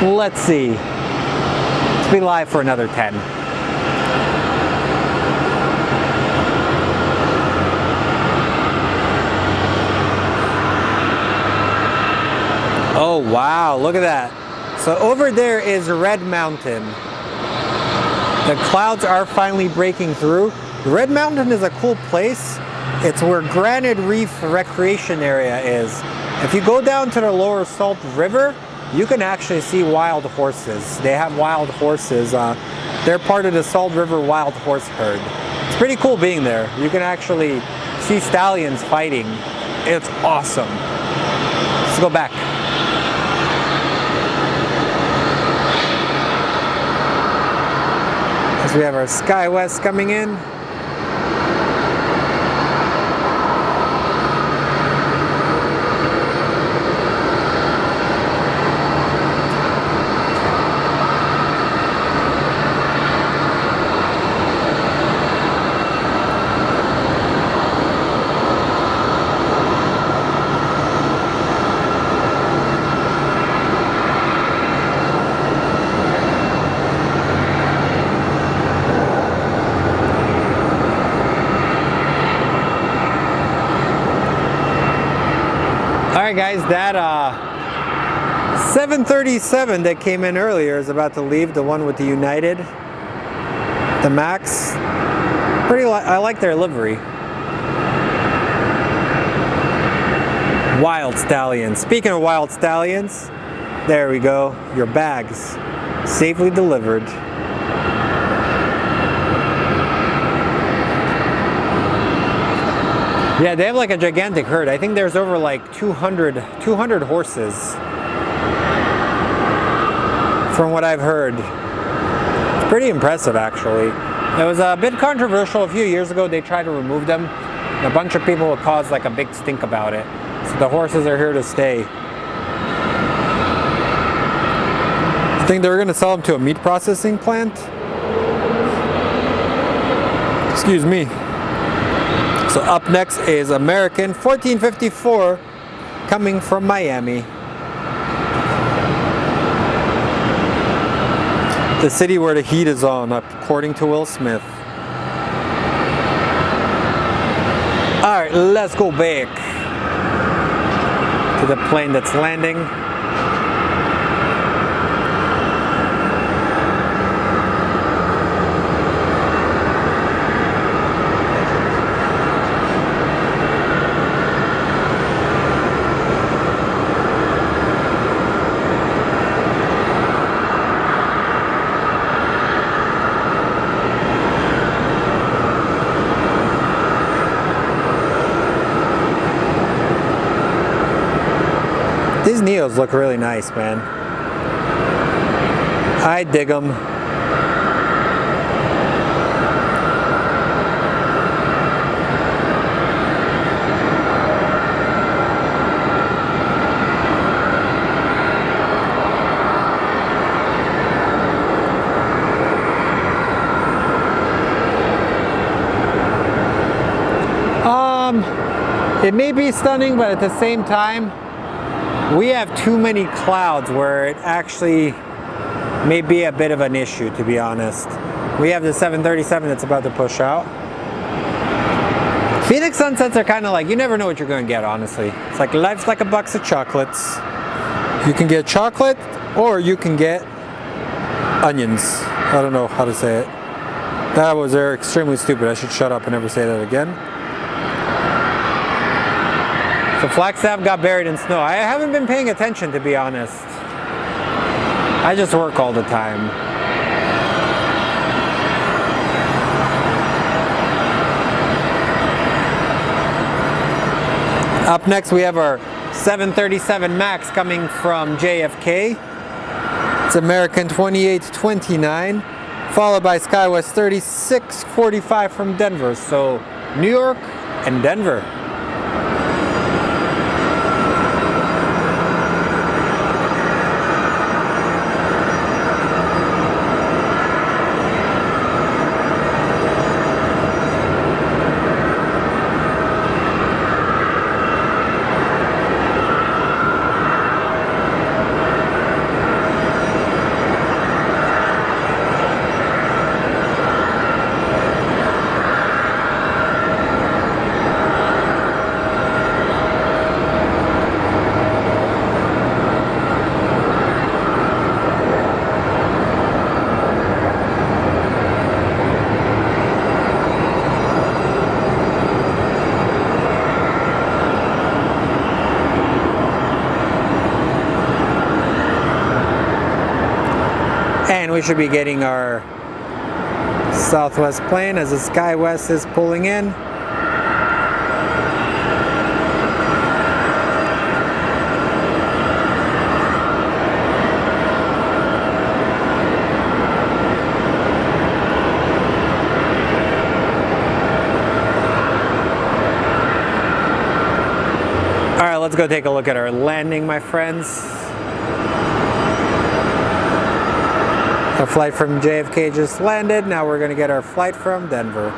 A: Let's see. Let's be live for another 10. Oh wow, look at that. So over there is Red Mountain. The clouds are finally breaking through. Red Mountain is a cool place. It's where Granite Reef Recreation Area is. If you go down to the lower Salt River, you can actually see wild horses. They have wild horses. They're part of the Salt River Wild Horse Herd. It's pretty cool being there. You can actually see stallions fighting. It's awesome. Let's go back. We have our SkyWest coming in. Alright guys, that 737 that came in earlier is about to leave, the one with the United, the Max. I like their livery. Wild Stallions. Speaking of Wild Stallions, there we go, your bags safely delivered. Yeah, they have like a gigantic herd. I think there's over like 200 horses from what I've heard. It's pretty impressive actually. It was a bit controversial a few years ago. They tried to remove them. A bunch of people caused like a big stink about it. So the horses are here to stay. I think they were going to sell them to a meat processing plant. Excuse me. So up next is American 1454 coming from Miami. The city where the heat is on, according to Will Smith. Alright, let's go back to the plane that's landing. Neos look really nice, man. I dig them. It may be stunning, but at the same time, we have too many clouds where it actually may be a bit of an issue, to be honest. We have the 737 that's about to push out. Phoenix sunsets are kind of like, you never know what you're going to get, honestly. It's like life's like a box of chocolates. You can get chocolate or you can get onions. I don't know how to say it. That was extremely stupid. I should shut up and never say that again. So Flagstaff got buried in snow. I haven't been paying attention, to be honest. I just work all the time. Up next we have our 737 MAX coming from JFK. It's American 2829, followed by SkyWest 3645 from Denver. So New York and Denver. And we should be getting our Southwest plane as the SkyWest is pulling in. All right, let's go take a look at our landing, my friends. Our flight from JFK just landed. Now we're going to get our flight from Denver.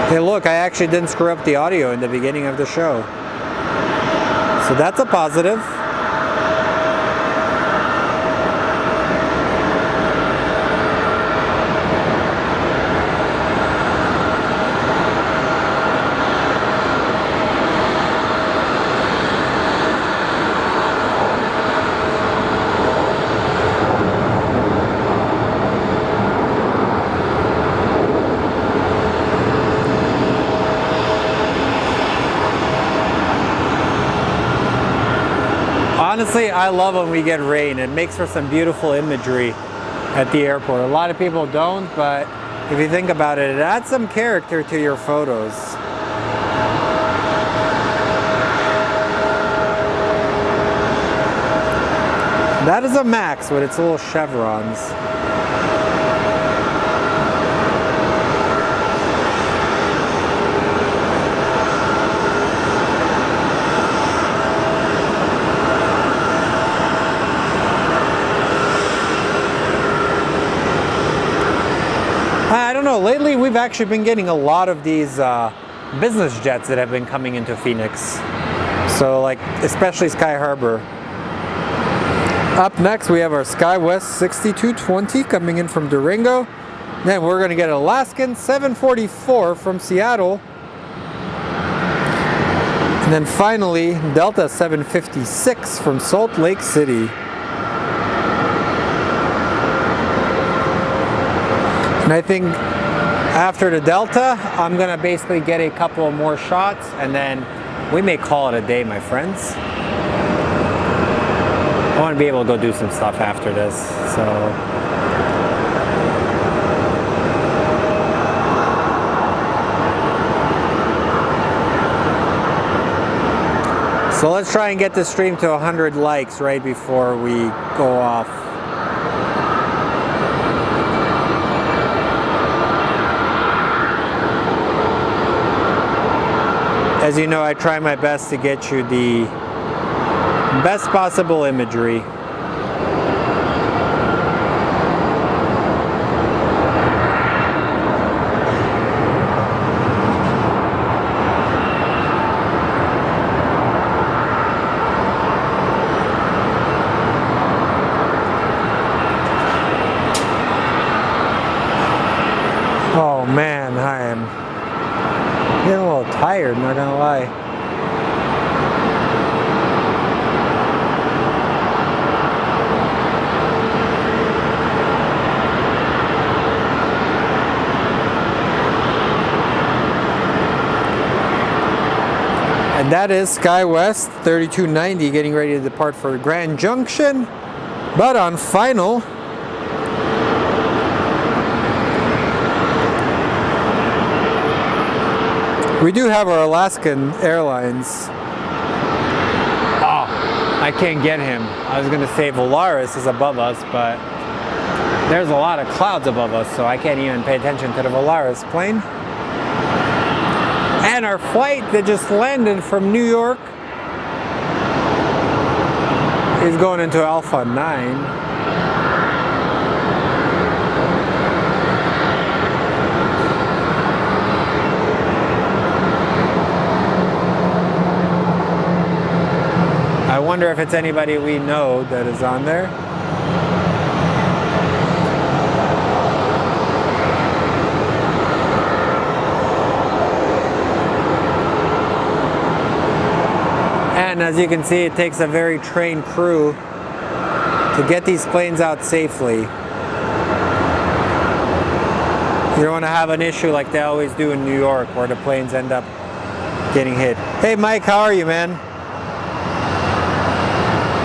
A: Hey, look, I actually didn't screw up the audio in the beginning of the show. So that's a positive. Honestly, I love when we get rain. It makes for some beautiful imagery at the airport. A lot of people don't, but if you think about it, it adds some character to your photos. That is a MAX with its little chevrons. I don't know, lately we've actually been getting a lot of these business jets that have been coming into Phoenix. So like, especially Sky Harbor. Up next we have our SkyWest 6220 coming in from Durango. Then we're going to get an Alaskan 744 from Seattle. And then finally, Delta 756 from Salt Lake City. And I think after the Delta, I'm gonna basically get a couple more shots and then we may call it a day, my friends. I wanna be able to go do some stuff after this, so. So let's try and get this stream to 100 likes right before we go off. As you know, I try my best to get you the best possible imagery. Oh man, I am getting a little tired, not gonna lie. And that is SkyWest 3290 getting ready to depart for Grand Junction. But on final, we do have our Alaskan Airlines. Oh, I can't get him. I was gonna say Volaris is above us, but there's a lot of clouds above us, so I can't even pay attention to the Volaris plane. And our flight that just landed from New York is going into Alpha 9. I wonder if it's anybody we know that is on there. And as you can see, it takes a very trained crew to get these planes out safely. You don't want to have an issue like they always do in New York where the planes end up getting hit. Hey Mike, how are you, man?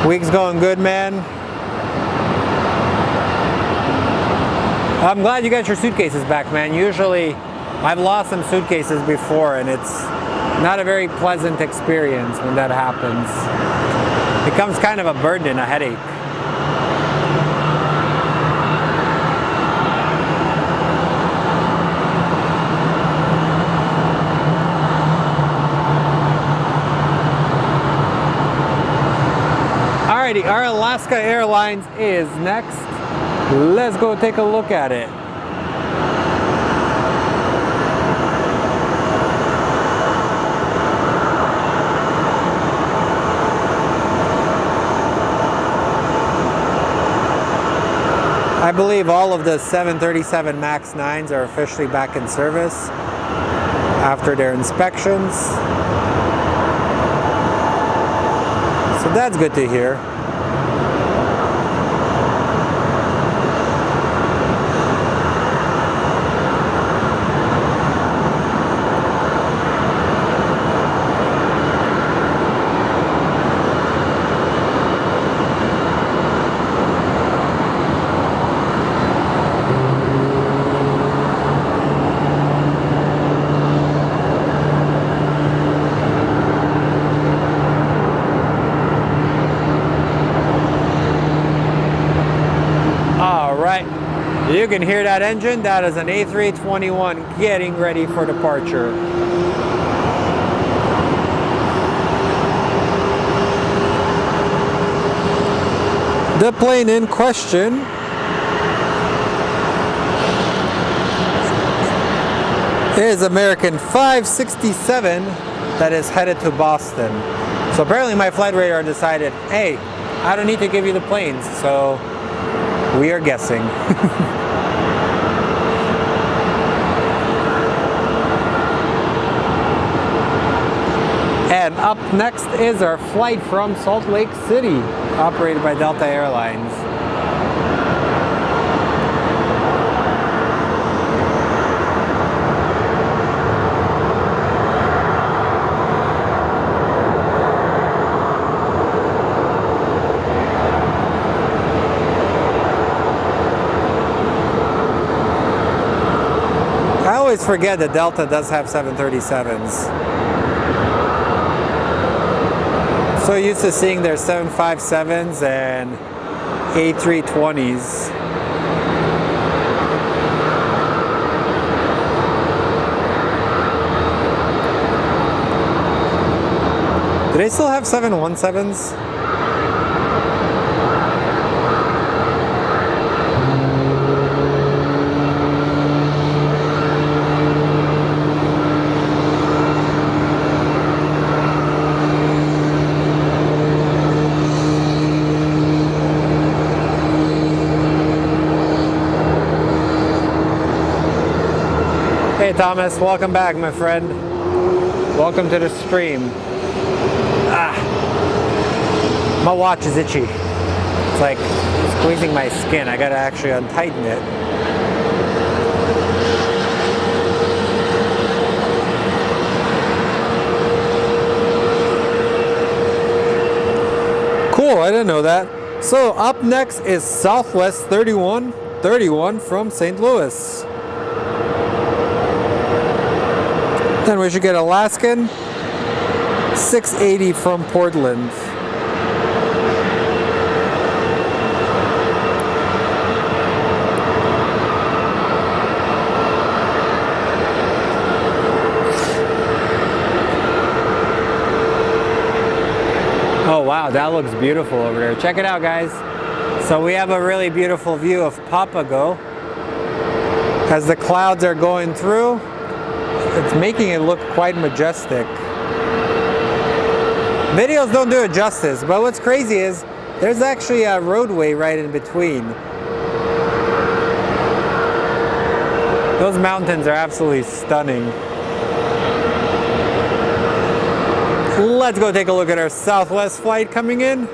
A: Week's going good, man. I'm glad you got your suitcases back, man. Usually I've lost some suitcases before and it's not a very pleasant experience when that happens. It becomes kind of a burden, a headache. Alrighty, our Alaska Airlines is next. Let's go take a look at it. I believe all of the 737 MAX 9s are officially back in service after their inspections. So that's good to hear. You can hear that engine. That is an A321 getting ready for departure. The plane in question is American 567 that is headed to Boston. So apparently my flight radar decided, hey, I don't need to give you the planes, so we are guessing. And up next is our flight from Salt Lake City, operated by Delta Airlines. I always forget that Delta does have 737s. So used to seeing their 757s and A320s. Do they still have 717s? Hey Thomas, welcome back, my friend. Welcome to the stream. My watch is itchy. It's like squeezing my skin. I gotta actually untighten it. Cool, I didn't know that. So up next is Southwest 3131 from St. Louis. Then we should get Alaskan 680 from Portland. Oh wow, that looks beautiful over there. Check it out, guys. So we have a really beautiful view of Papago. As the clouds are going through, it's making it look quite majestic. Videos don't do it justice, but what's crazy is there's actually a roadway right in between. Those mountains are absolutely stunning. Let's go take a look at our Southwest flight coming in.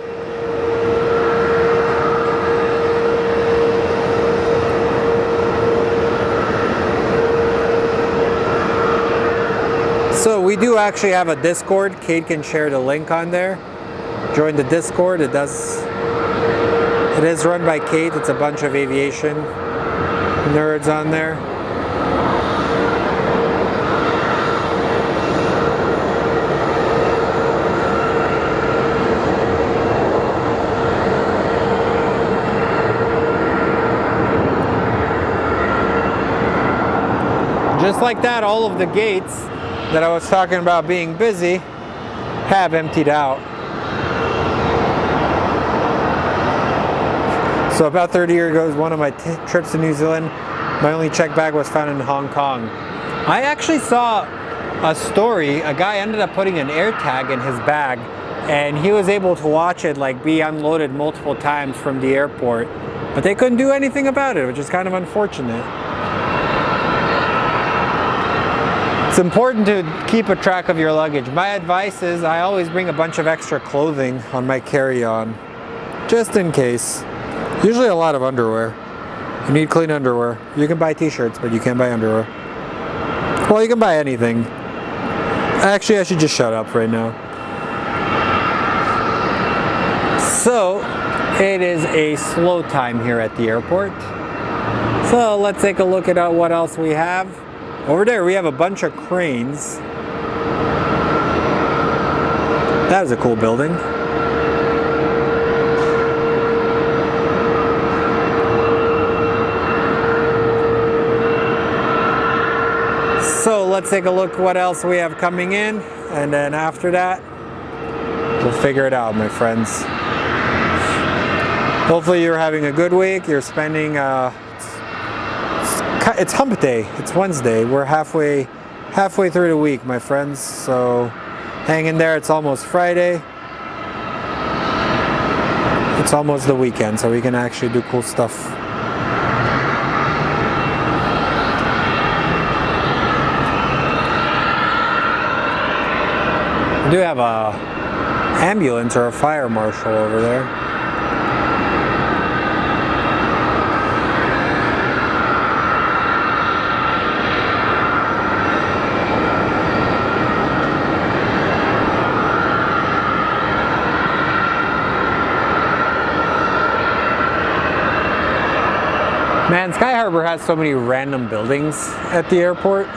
A: So we do actually have a Discord. Kate can share the link on there. Join the Discord. It is run by Kate. It's a bunch of aviation nerds on there. Just like that, all of the gates that I was talking about being busy have emptied out. So about 30 years ago, one of my trips to New Zealand, my only check bag was found in Hong Kong. I actually saw a story, a guy ended up putting an air tag in his bag and he was able to watch it like be unloaded multiple times from the airport, but they couldn't do anything about it, which is kind of unfortunate. It's important to keep a track of your luggage. My advice is I always bring a bunch of extra clothing on my carry-on, just in case. Usually a lot of underwear. You need clean underwear. You can buy t-shirts, but you can't buy underwear. Well, you can buy anything. Actually, I should just shut up right now. So, it is a slow time here at the airport. So, let's take a look at what else we have. Over there we have a bunch of cranes. That is a cool building. So let's take a look what else we have coming in, and then after that we'll figure it out, my friends. Hopefully you're having a good week. You're spending it's hump day. It's Wednesday. We're halfway through the week, my friends. So hang in there. It's almost Friday. It's almost the weekend, so we can actually do cool stuff. We do have a ambulance or a fire marshal over there. Man, Sky Harbor has so many random buildings at the airport.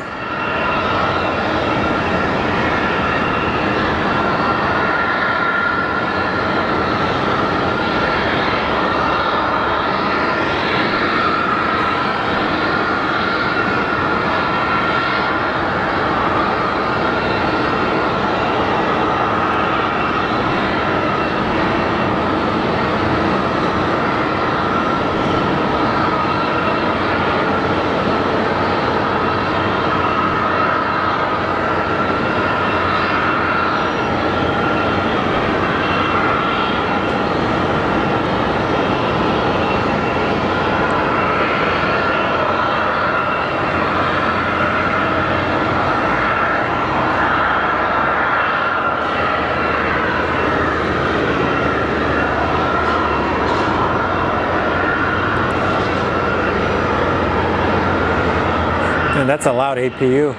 A: Man, that's a loud APU.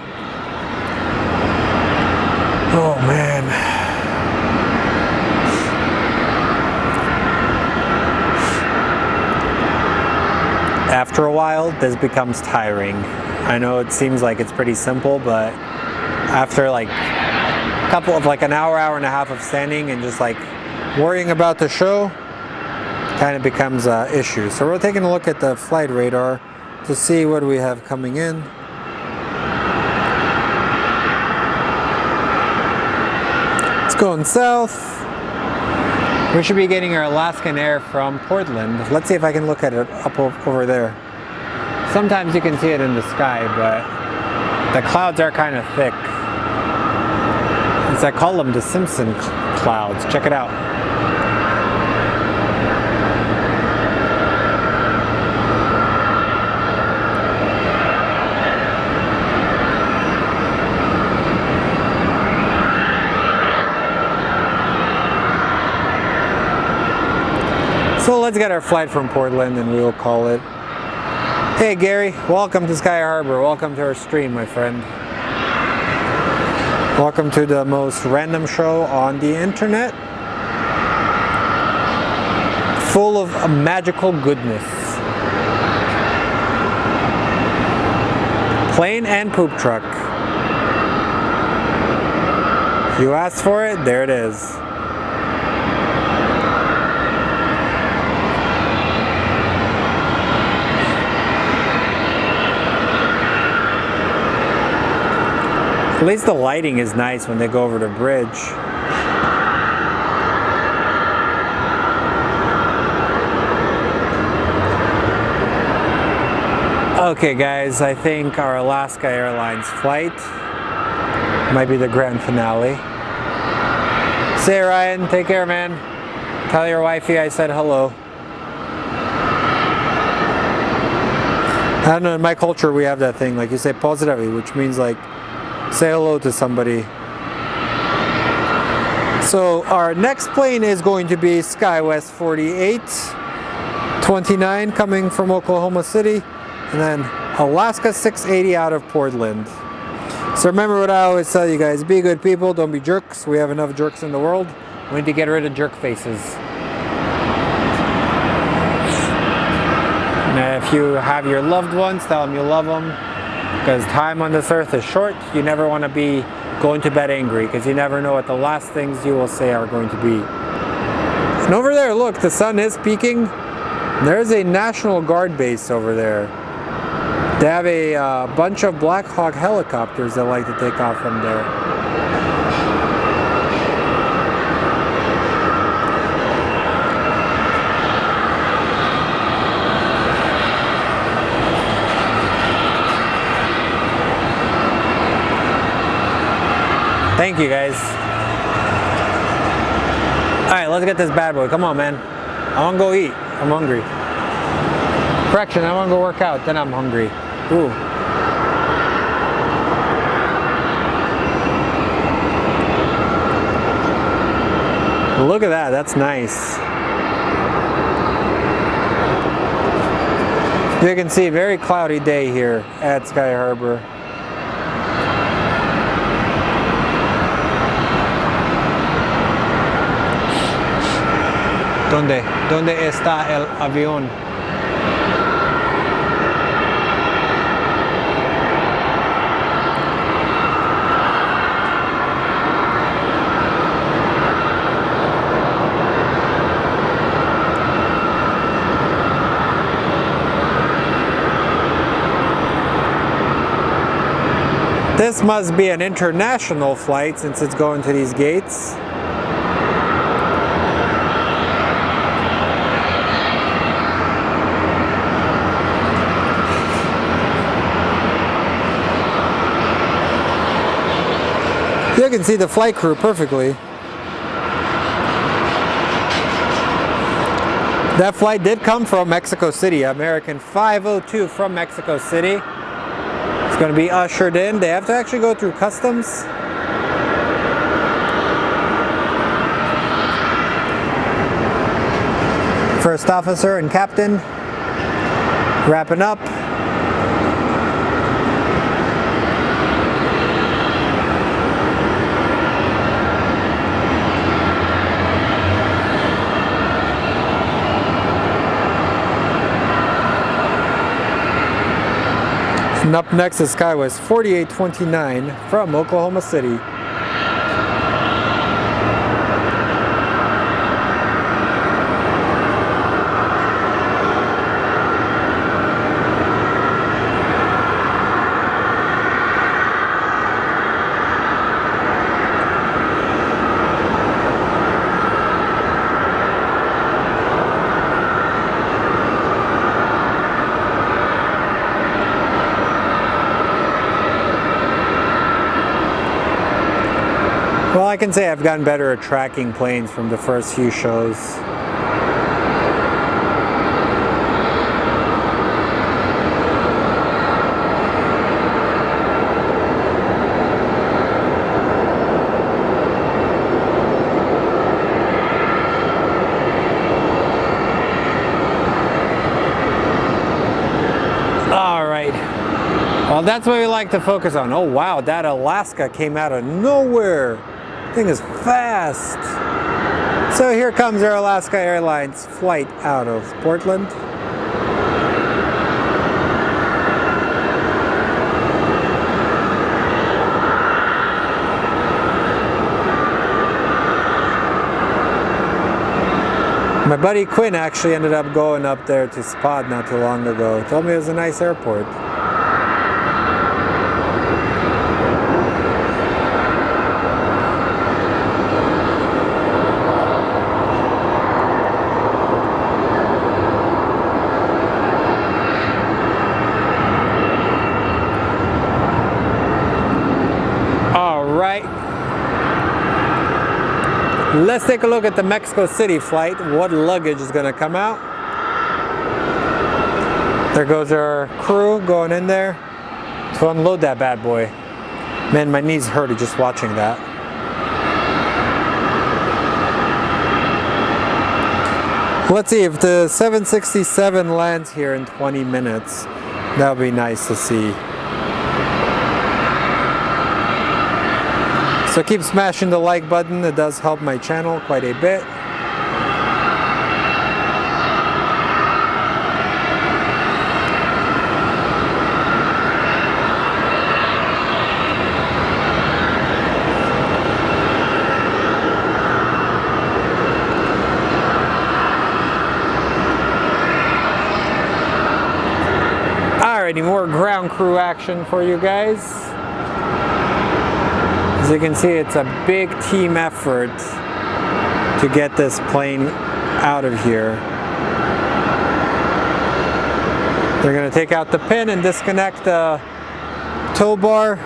A: Oh man. After a while, this becomes tiring. I know it seems like it's pretty simple, but after like a couple of like an hour, hour and a half of standing and just like worrying about the show, kind of becomes an issue. So we're taking a look at the flight radar to see what we have coming in. It's going south. We should be getting our Alaskan Air from Portland. Let's see if I can look at it up over there. Sometimes you can see it in the sky, but the clouds are kind of thick. I call them the Simpson clouds. Check it out. So let's get our flight from Portland and we will call it. Hey Gary, welcome to Sky Harbor. Welcome to our stream, my friend. Welcome to the most random show on the internet. Full of magical goodness. Plane and poop truck. You asked for it, there it is. At least the lighting is nice when they go over the bridge. Okay guys, I think our Alaska Airlines flight might be the grand finale. Say Ryan, take care man. Tell your wifey I said hello. I don't know, in my culture we have that thing, like you say pozdravi, which means like say hello to somebody. So our next plane is going to be SkyWest 4829 coming from Oklahoma City, and then Alaska 680 out of Portland. So remember what I always tell you guys, be good people, don't be jerks. We have enough jerks in the world. We need to get rid of jerk faces. And if you have your loved ones, tell them you love them. Because time on this earth is short. You never want to be going to bed angry because you never know what the last things you will say are going to be. And over there, look, the sun is peaking. There's a National Guard base over there. They have a bunch of Black Hawk helicopters that like to take off from there. Thank you guys. Alright, let's get this bad boy. Come on, man. I want to go eat. I'm hungry. Correction, I want to go work out, then I'm hungry. Ooh. Look at that, that's nice. You can see, very cloudy day here at Sky Harbor. ¿Dónde está el avión? This must be an international flight since it's going to these gates. You can see the flight crew perfectly. That flight did come from Mexico City, American 502 from Mexico City. It's going to be ushered in. They have to actually go through customs. First officer and captain wrapping up. And up next is SkyWest 4829 from Oklahoma City. Well, I can say I've gotten better at tracking planes from the first few shows. All right. Well, that's what we like to focus on. Oh, wow, that Alaska came out of nowhere. Thing is fast. So here comes our Alaska Airlines flight out of Portland. My buddy Quinn actually ended up going up there to Spot not too long ago. Told me it was a nice airport. Let's take a look at the Mexico City flight. What luggage is going to come out? There goes our crew going in there to unload that bad boy. Man, my knees hurt just watching that. Let's see if the 767 lands here in 20 minutes. That would be nice to see. So keep smashing the like button, it does help my channel quite a bit. Alrighty, more ground crew action for you guys. As you can see, it's a big team effort to get this plane out of here. They're going to take out the pin and disconnect the tow bar.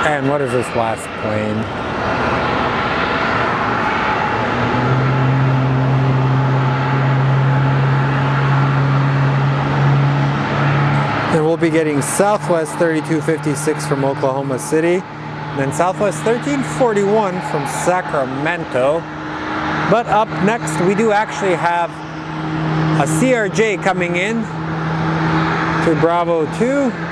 A: And what is this last plane? And we'll be getting Southwest 3256 from Oklahoma City, and then Southwest 1341 from Sacramento. But up next, we do actually have a CRJ coming in to Bravo 2.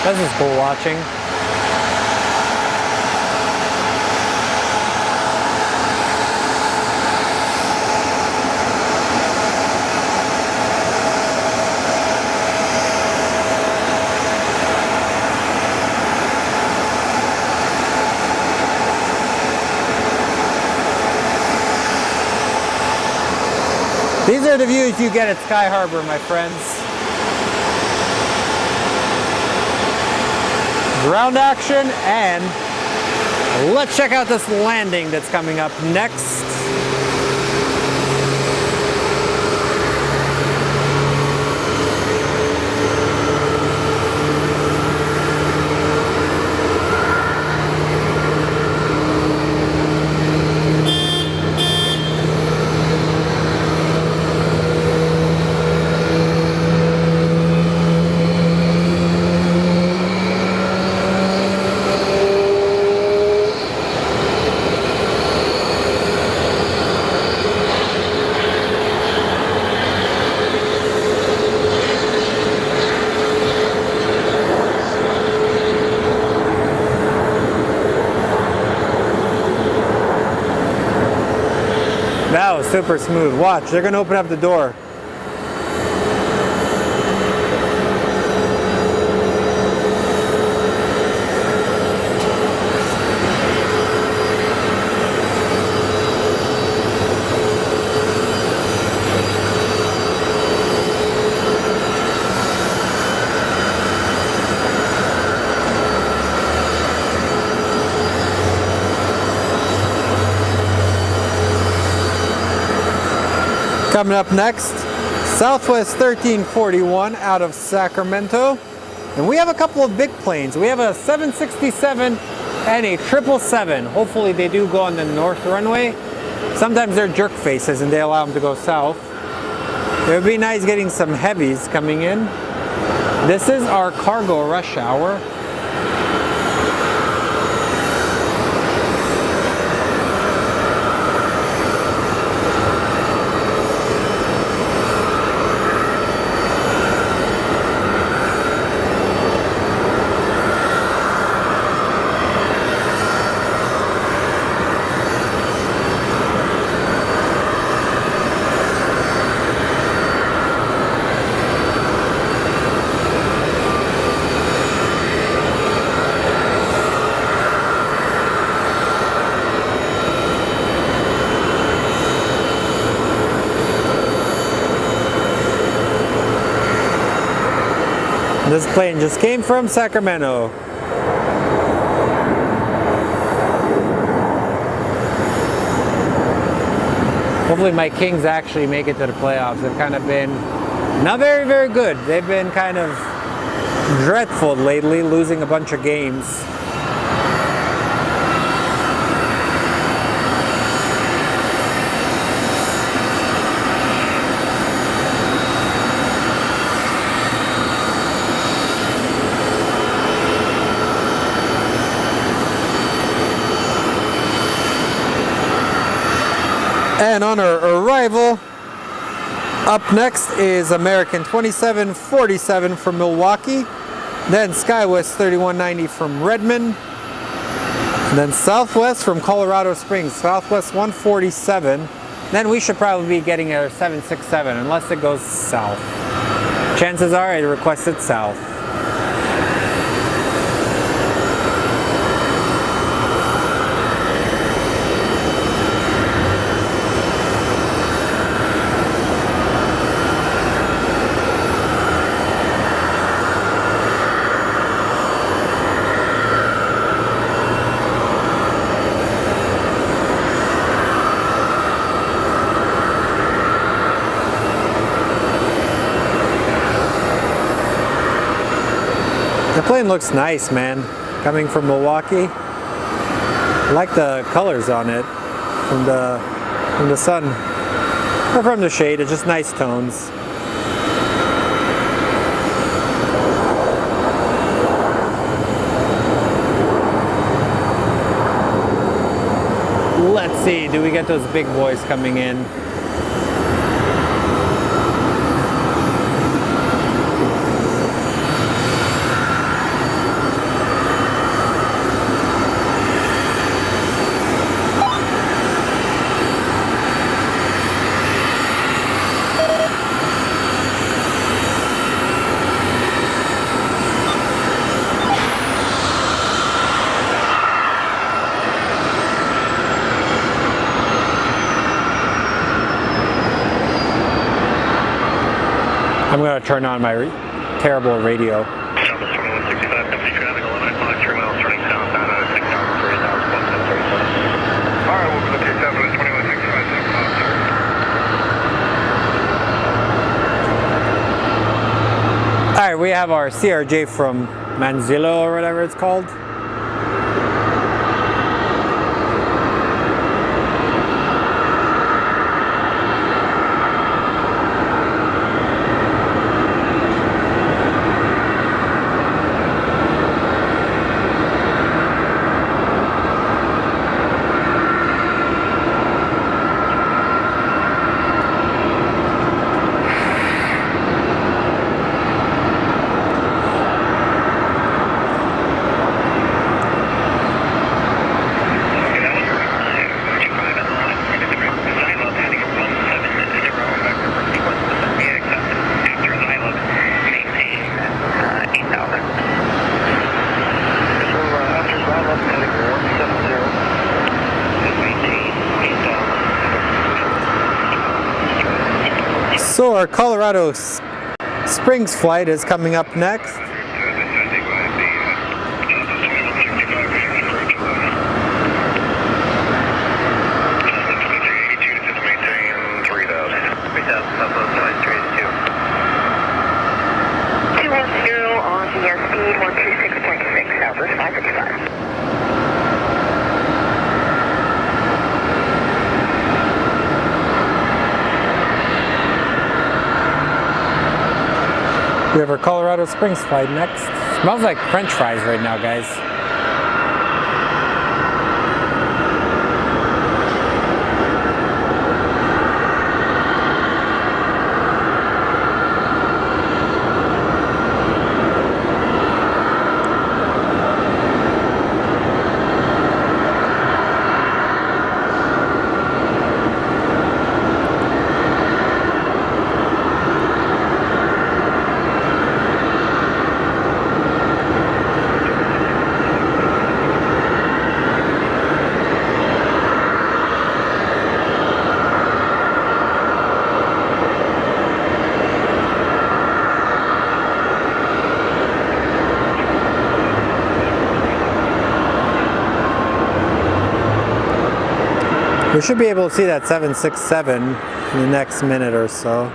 A: This is cool watching. are the views you get at Sky Harbor, my friends. Ground action, and let's check out this landing that's coming up next. That was super smooth. Watch, they're gonna open up the door. Coming up next, Southwest 1341 out of Sacramento. And we have a couple of big planes. We have a 767 and a 777. Hopefully they do go on the north runway. Sometimes they're jerk faces and they allow them to go south. It would be nice getting some heavies coming in. This is our cargo rush hour. This plane just came from Sacramento. Hopefully my Kings actually make it to the playoffs. They've kind of been not very, very good. They've been kind of dreadful lately, losing a bunch of games. And on our arrival, up next is American 2747 from Milwaukee, then SkyWest 3190 from Redmond, and then Southwest from Colorado Springs, Southwest 147. Then we should probably be getting our 767 unless it goes south. Chances are it requested south. The plane looks nice, man. Coming from Milwaukee. I like the colors on it from the sun or from the shade. It's just nice tones. Let's see, do we get those big boys coming in? gotta turn on my terrible radio.
B: Southwest 2165, empty traffic, 11 o'clock, 3 miles turning southbound out of 6,000 for 8,000. Alright, we'll go to Southwest 2165, 7 o'clock, sir.
A: Alright, we have our CRJ from Manzillo or whatever it's called. So our Colorado Springs flight is coming up next. We have our Colorado Springs flight next. Smells like French fries right now, guys. We should be able to see that 767 in the next minute or so.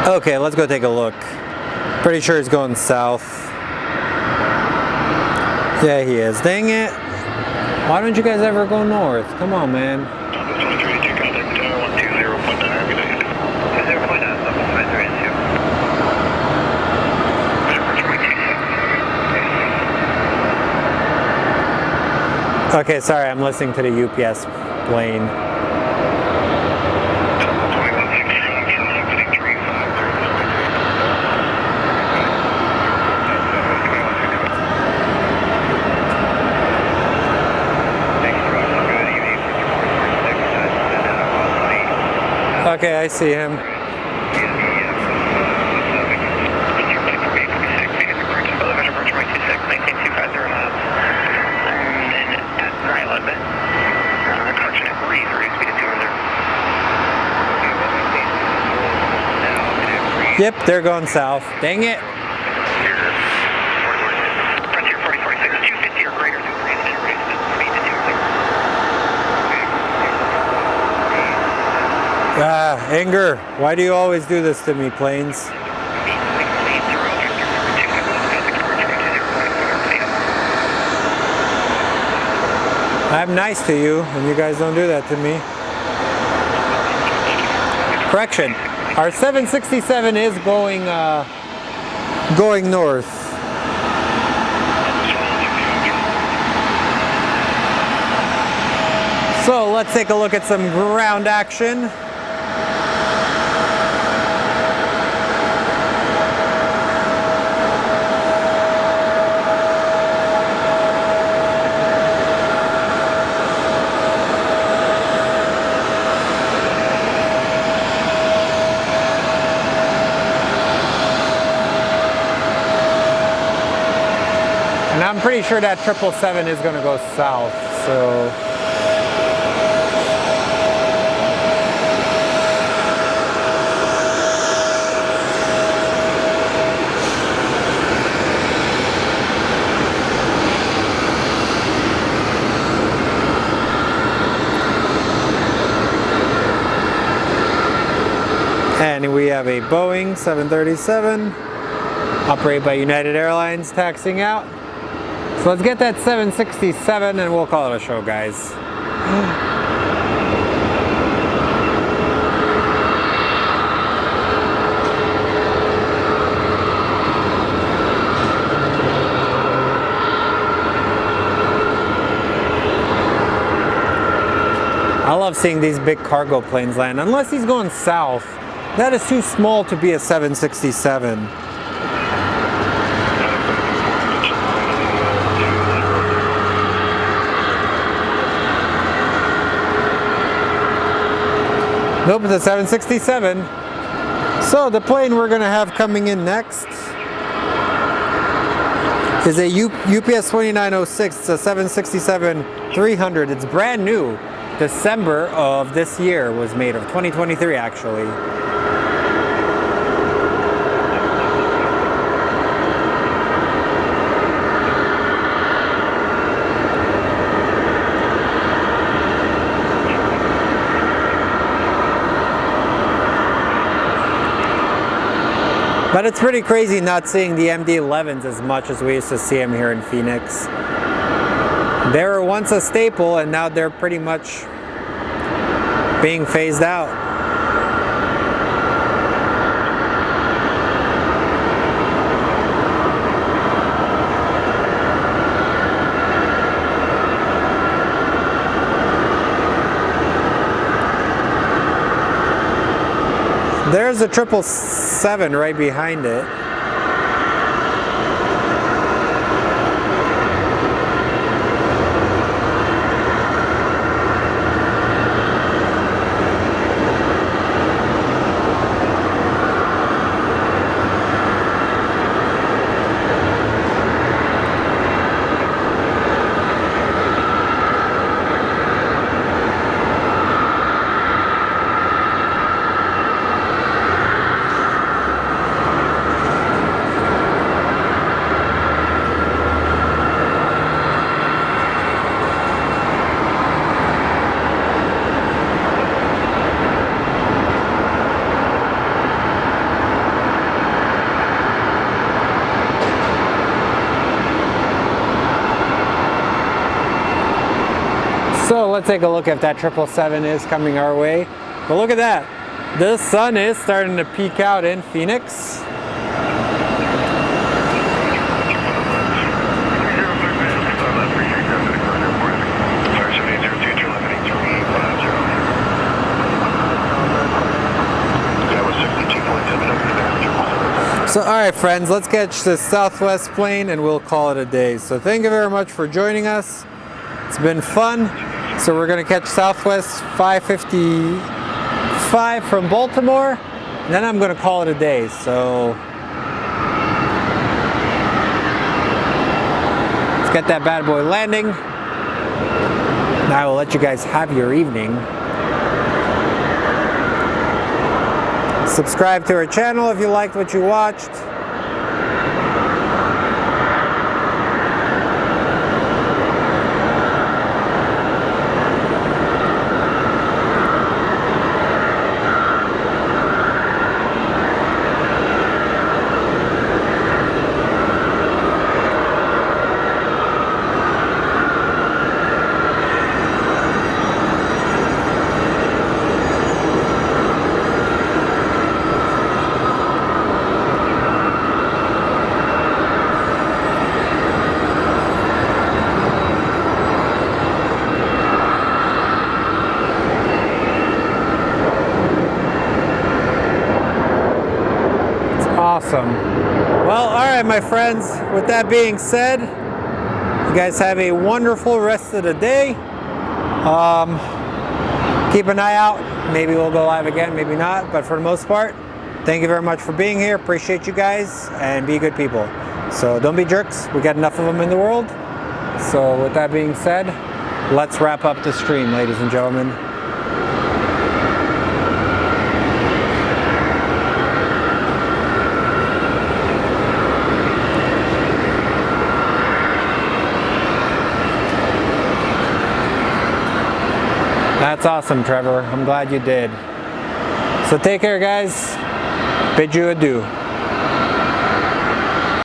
A: Okay, let's go take a look. Pretty sure he's going south. Yeah, he is. Dang it. Why don't you guys ever go north? Come on, man. Okay, sorry, I'm listening to the UPS plane. Okay, I see him. Yep, they're going south. Dang it. Anger, why do you always do this to me, planes? I'm nice to you, and you guys don't do that to me. Correction, our 767 is going north. So let's take a look at some ground action. And I'm pretty sure that 777 is going to go south, so. And we have a Boeing 737, operated by United Airlines, taxiing out. So let's get that 767 and we'll call it a show, guys. I love seeing these big cargo planes land, unless he's going south. That is too small to be a 767. Nope, it's a 767. So the plane we're going to have coming in next is a UPS 2906. It's a 767-300. It's brand new. December of this year was made, of 2023 actually. But it's pretty crazy not seeing the MD-11s as much as we used to see them here in Phoenix. They were once a staple and now they're pretty much being phased out. There's a 777 right behind it. So let's take a look if that 777 is coming our way. But look at that. The sun is starting to peek out in Phoenix. So alright friends, let's catch this Southwest plane and we'll call it a day. So thank you very much for joining us. It's been fun. So we're going to catch Southwest 555 from Baltimore, and then I'm going to call it a day. So let's get that bad boy landing. Now I will let you guys have your evening. Subscribe to our channel if you liked what you watched. awesome. Well, all right, my friends, with that being said, you guys have a wonderful rest of the day. Keep an eye out. Maybe we'll go live again, maybe not, but for the most part, thank you very much for being here. Appreciate you guys, and be good people. So don't be jerks. We got enough of them in the world. So with that being said, let's wrap up the stream, ladies and gentlemen. That's awesome, Trevor. I'm glad you did. So take care, guys. Bid you adieu.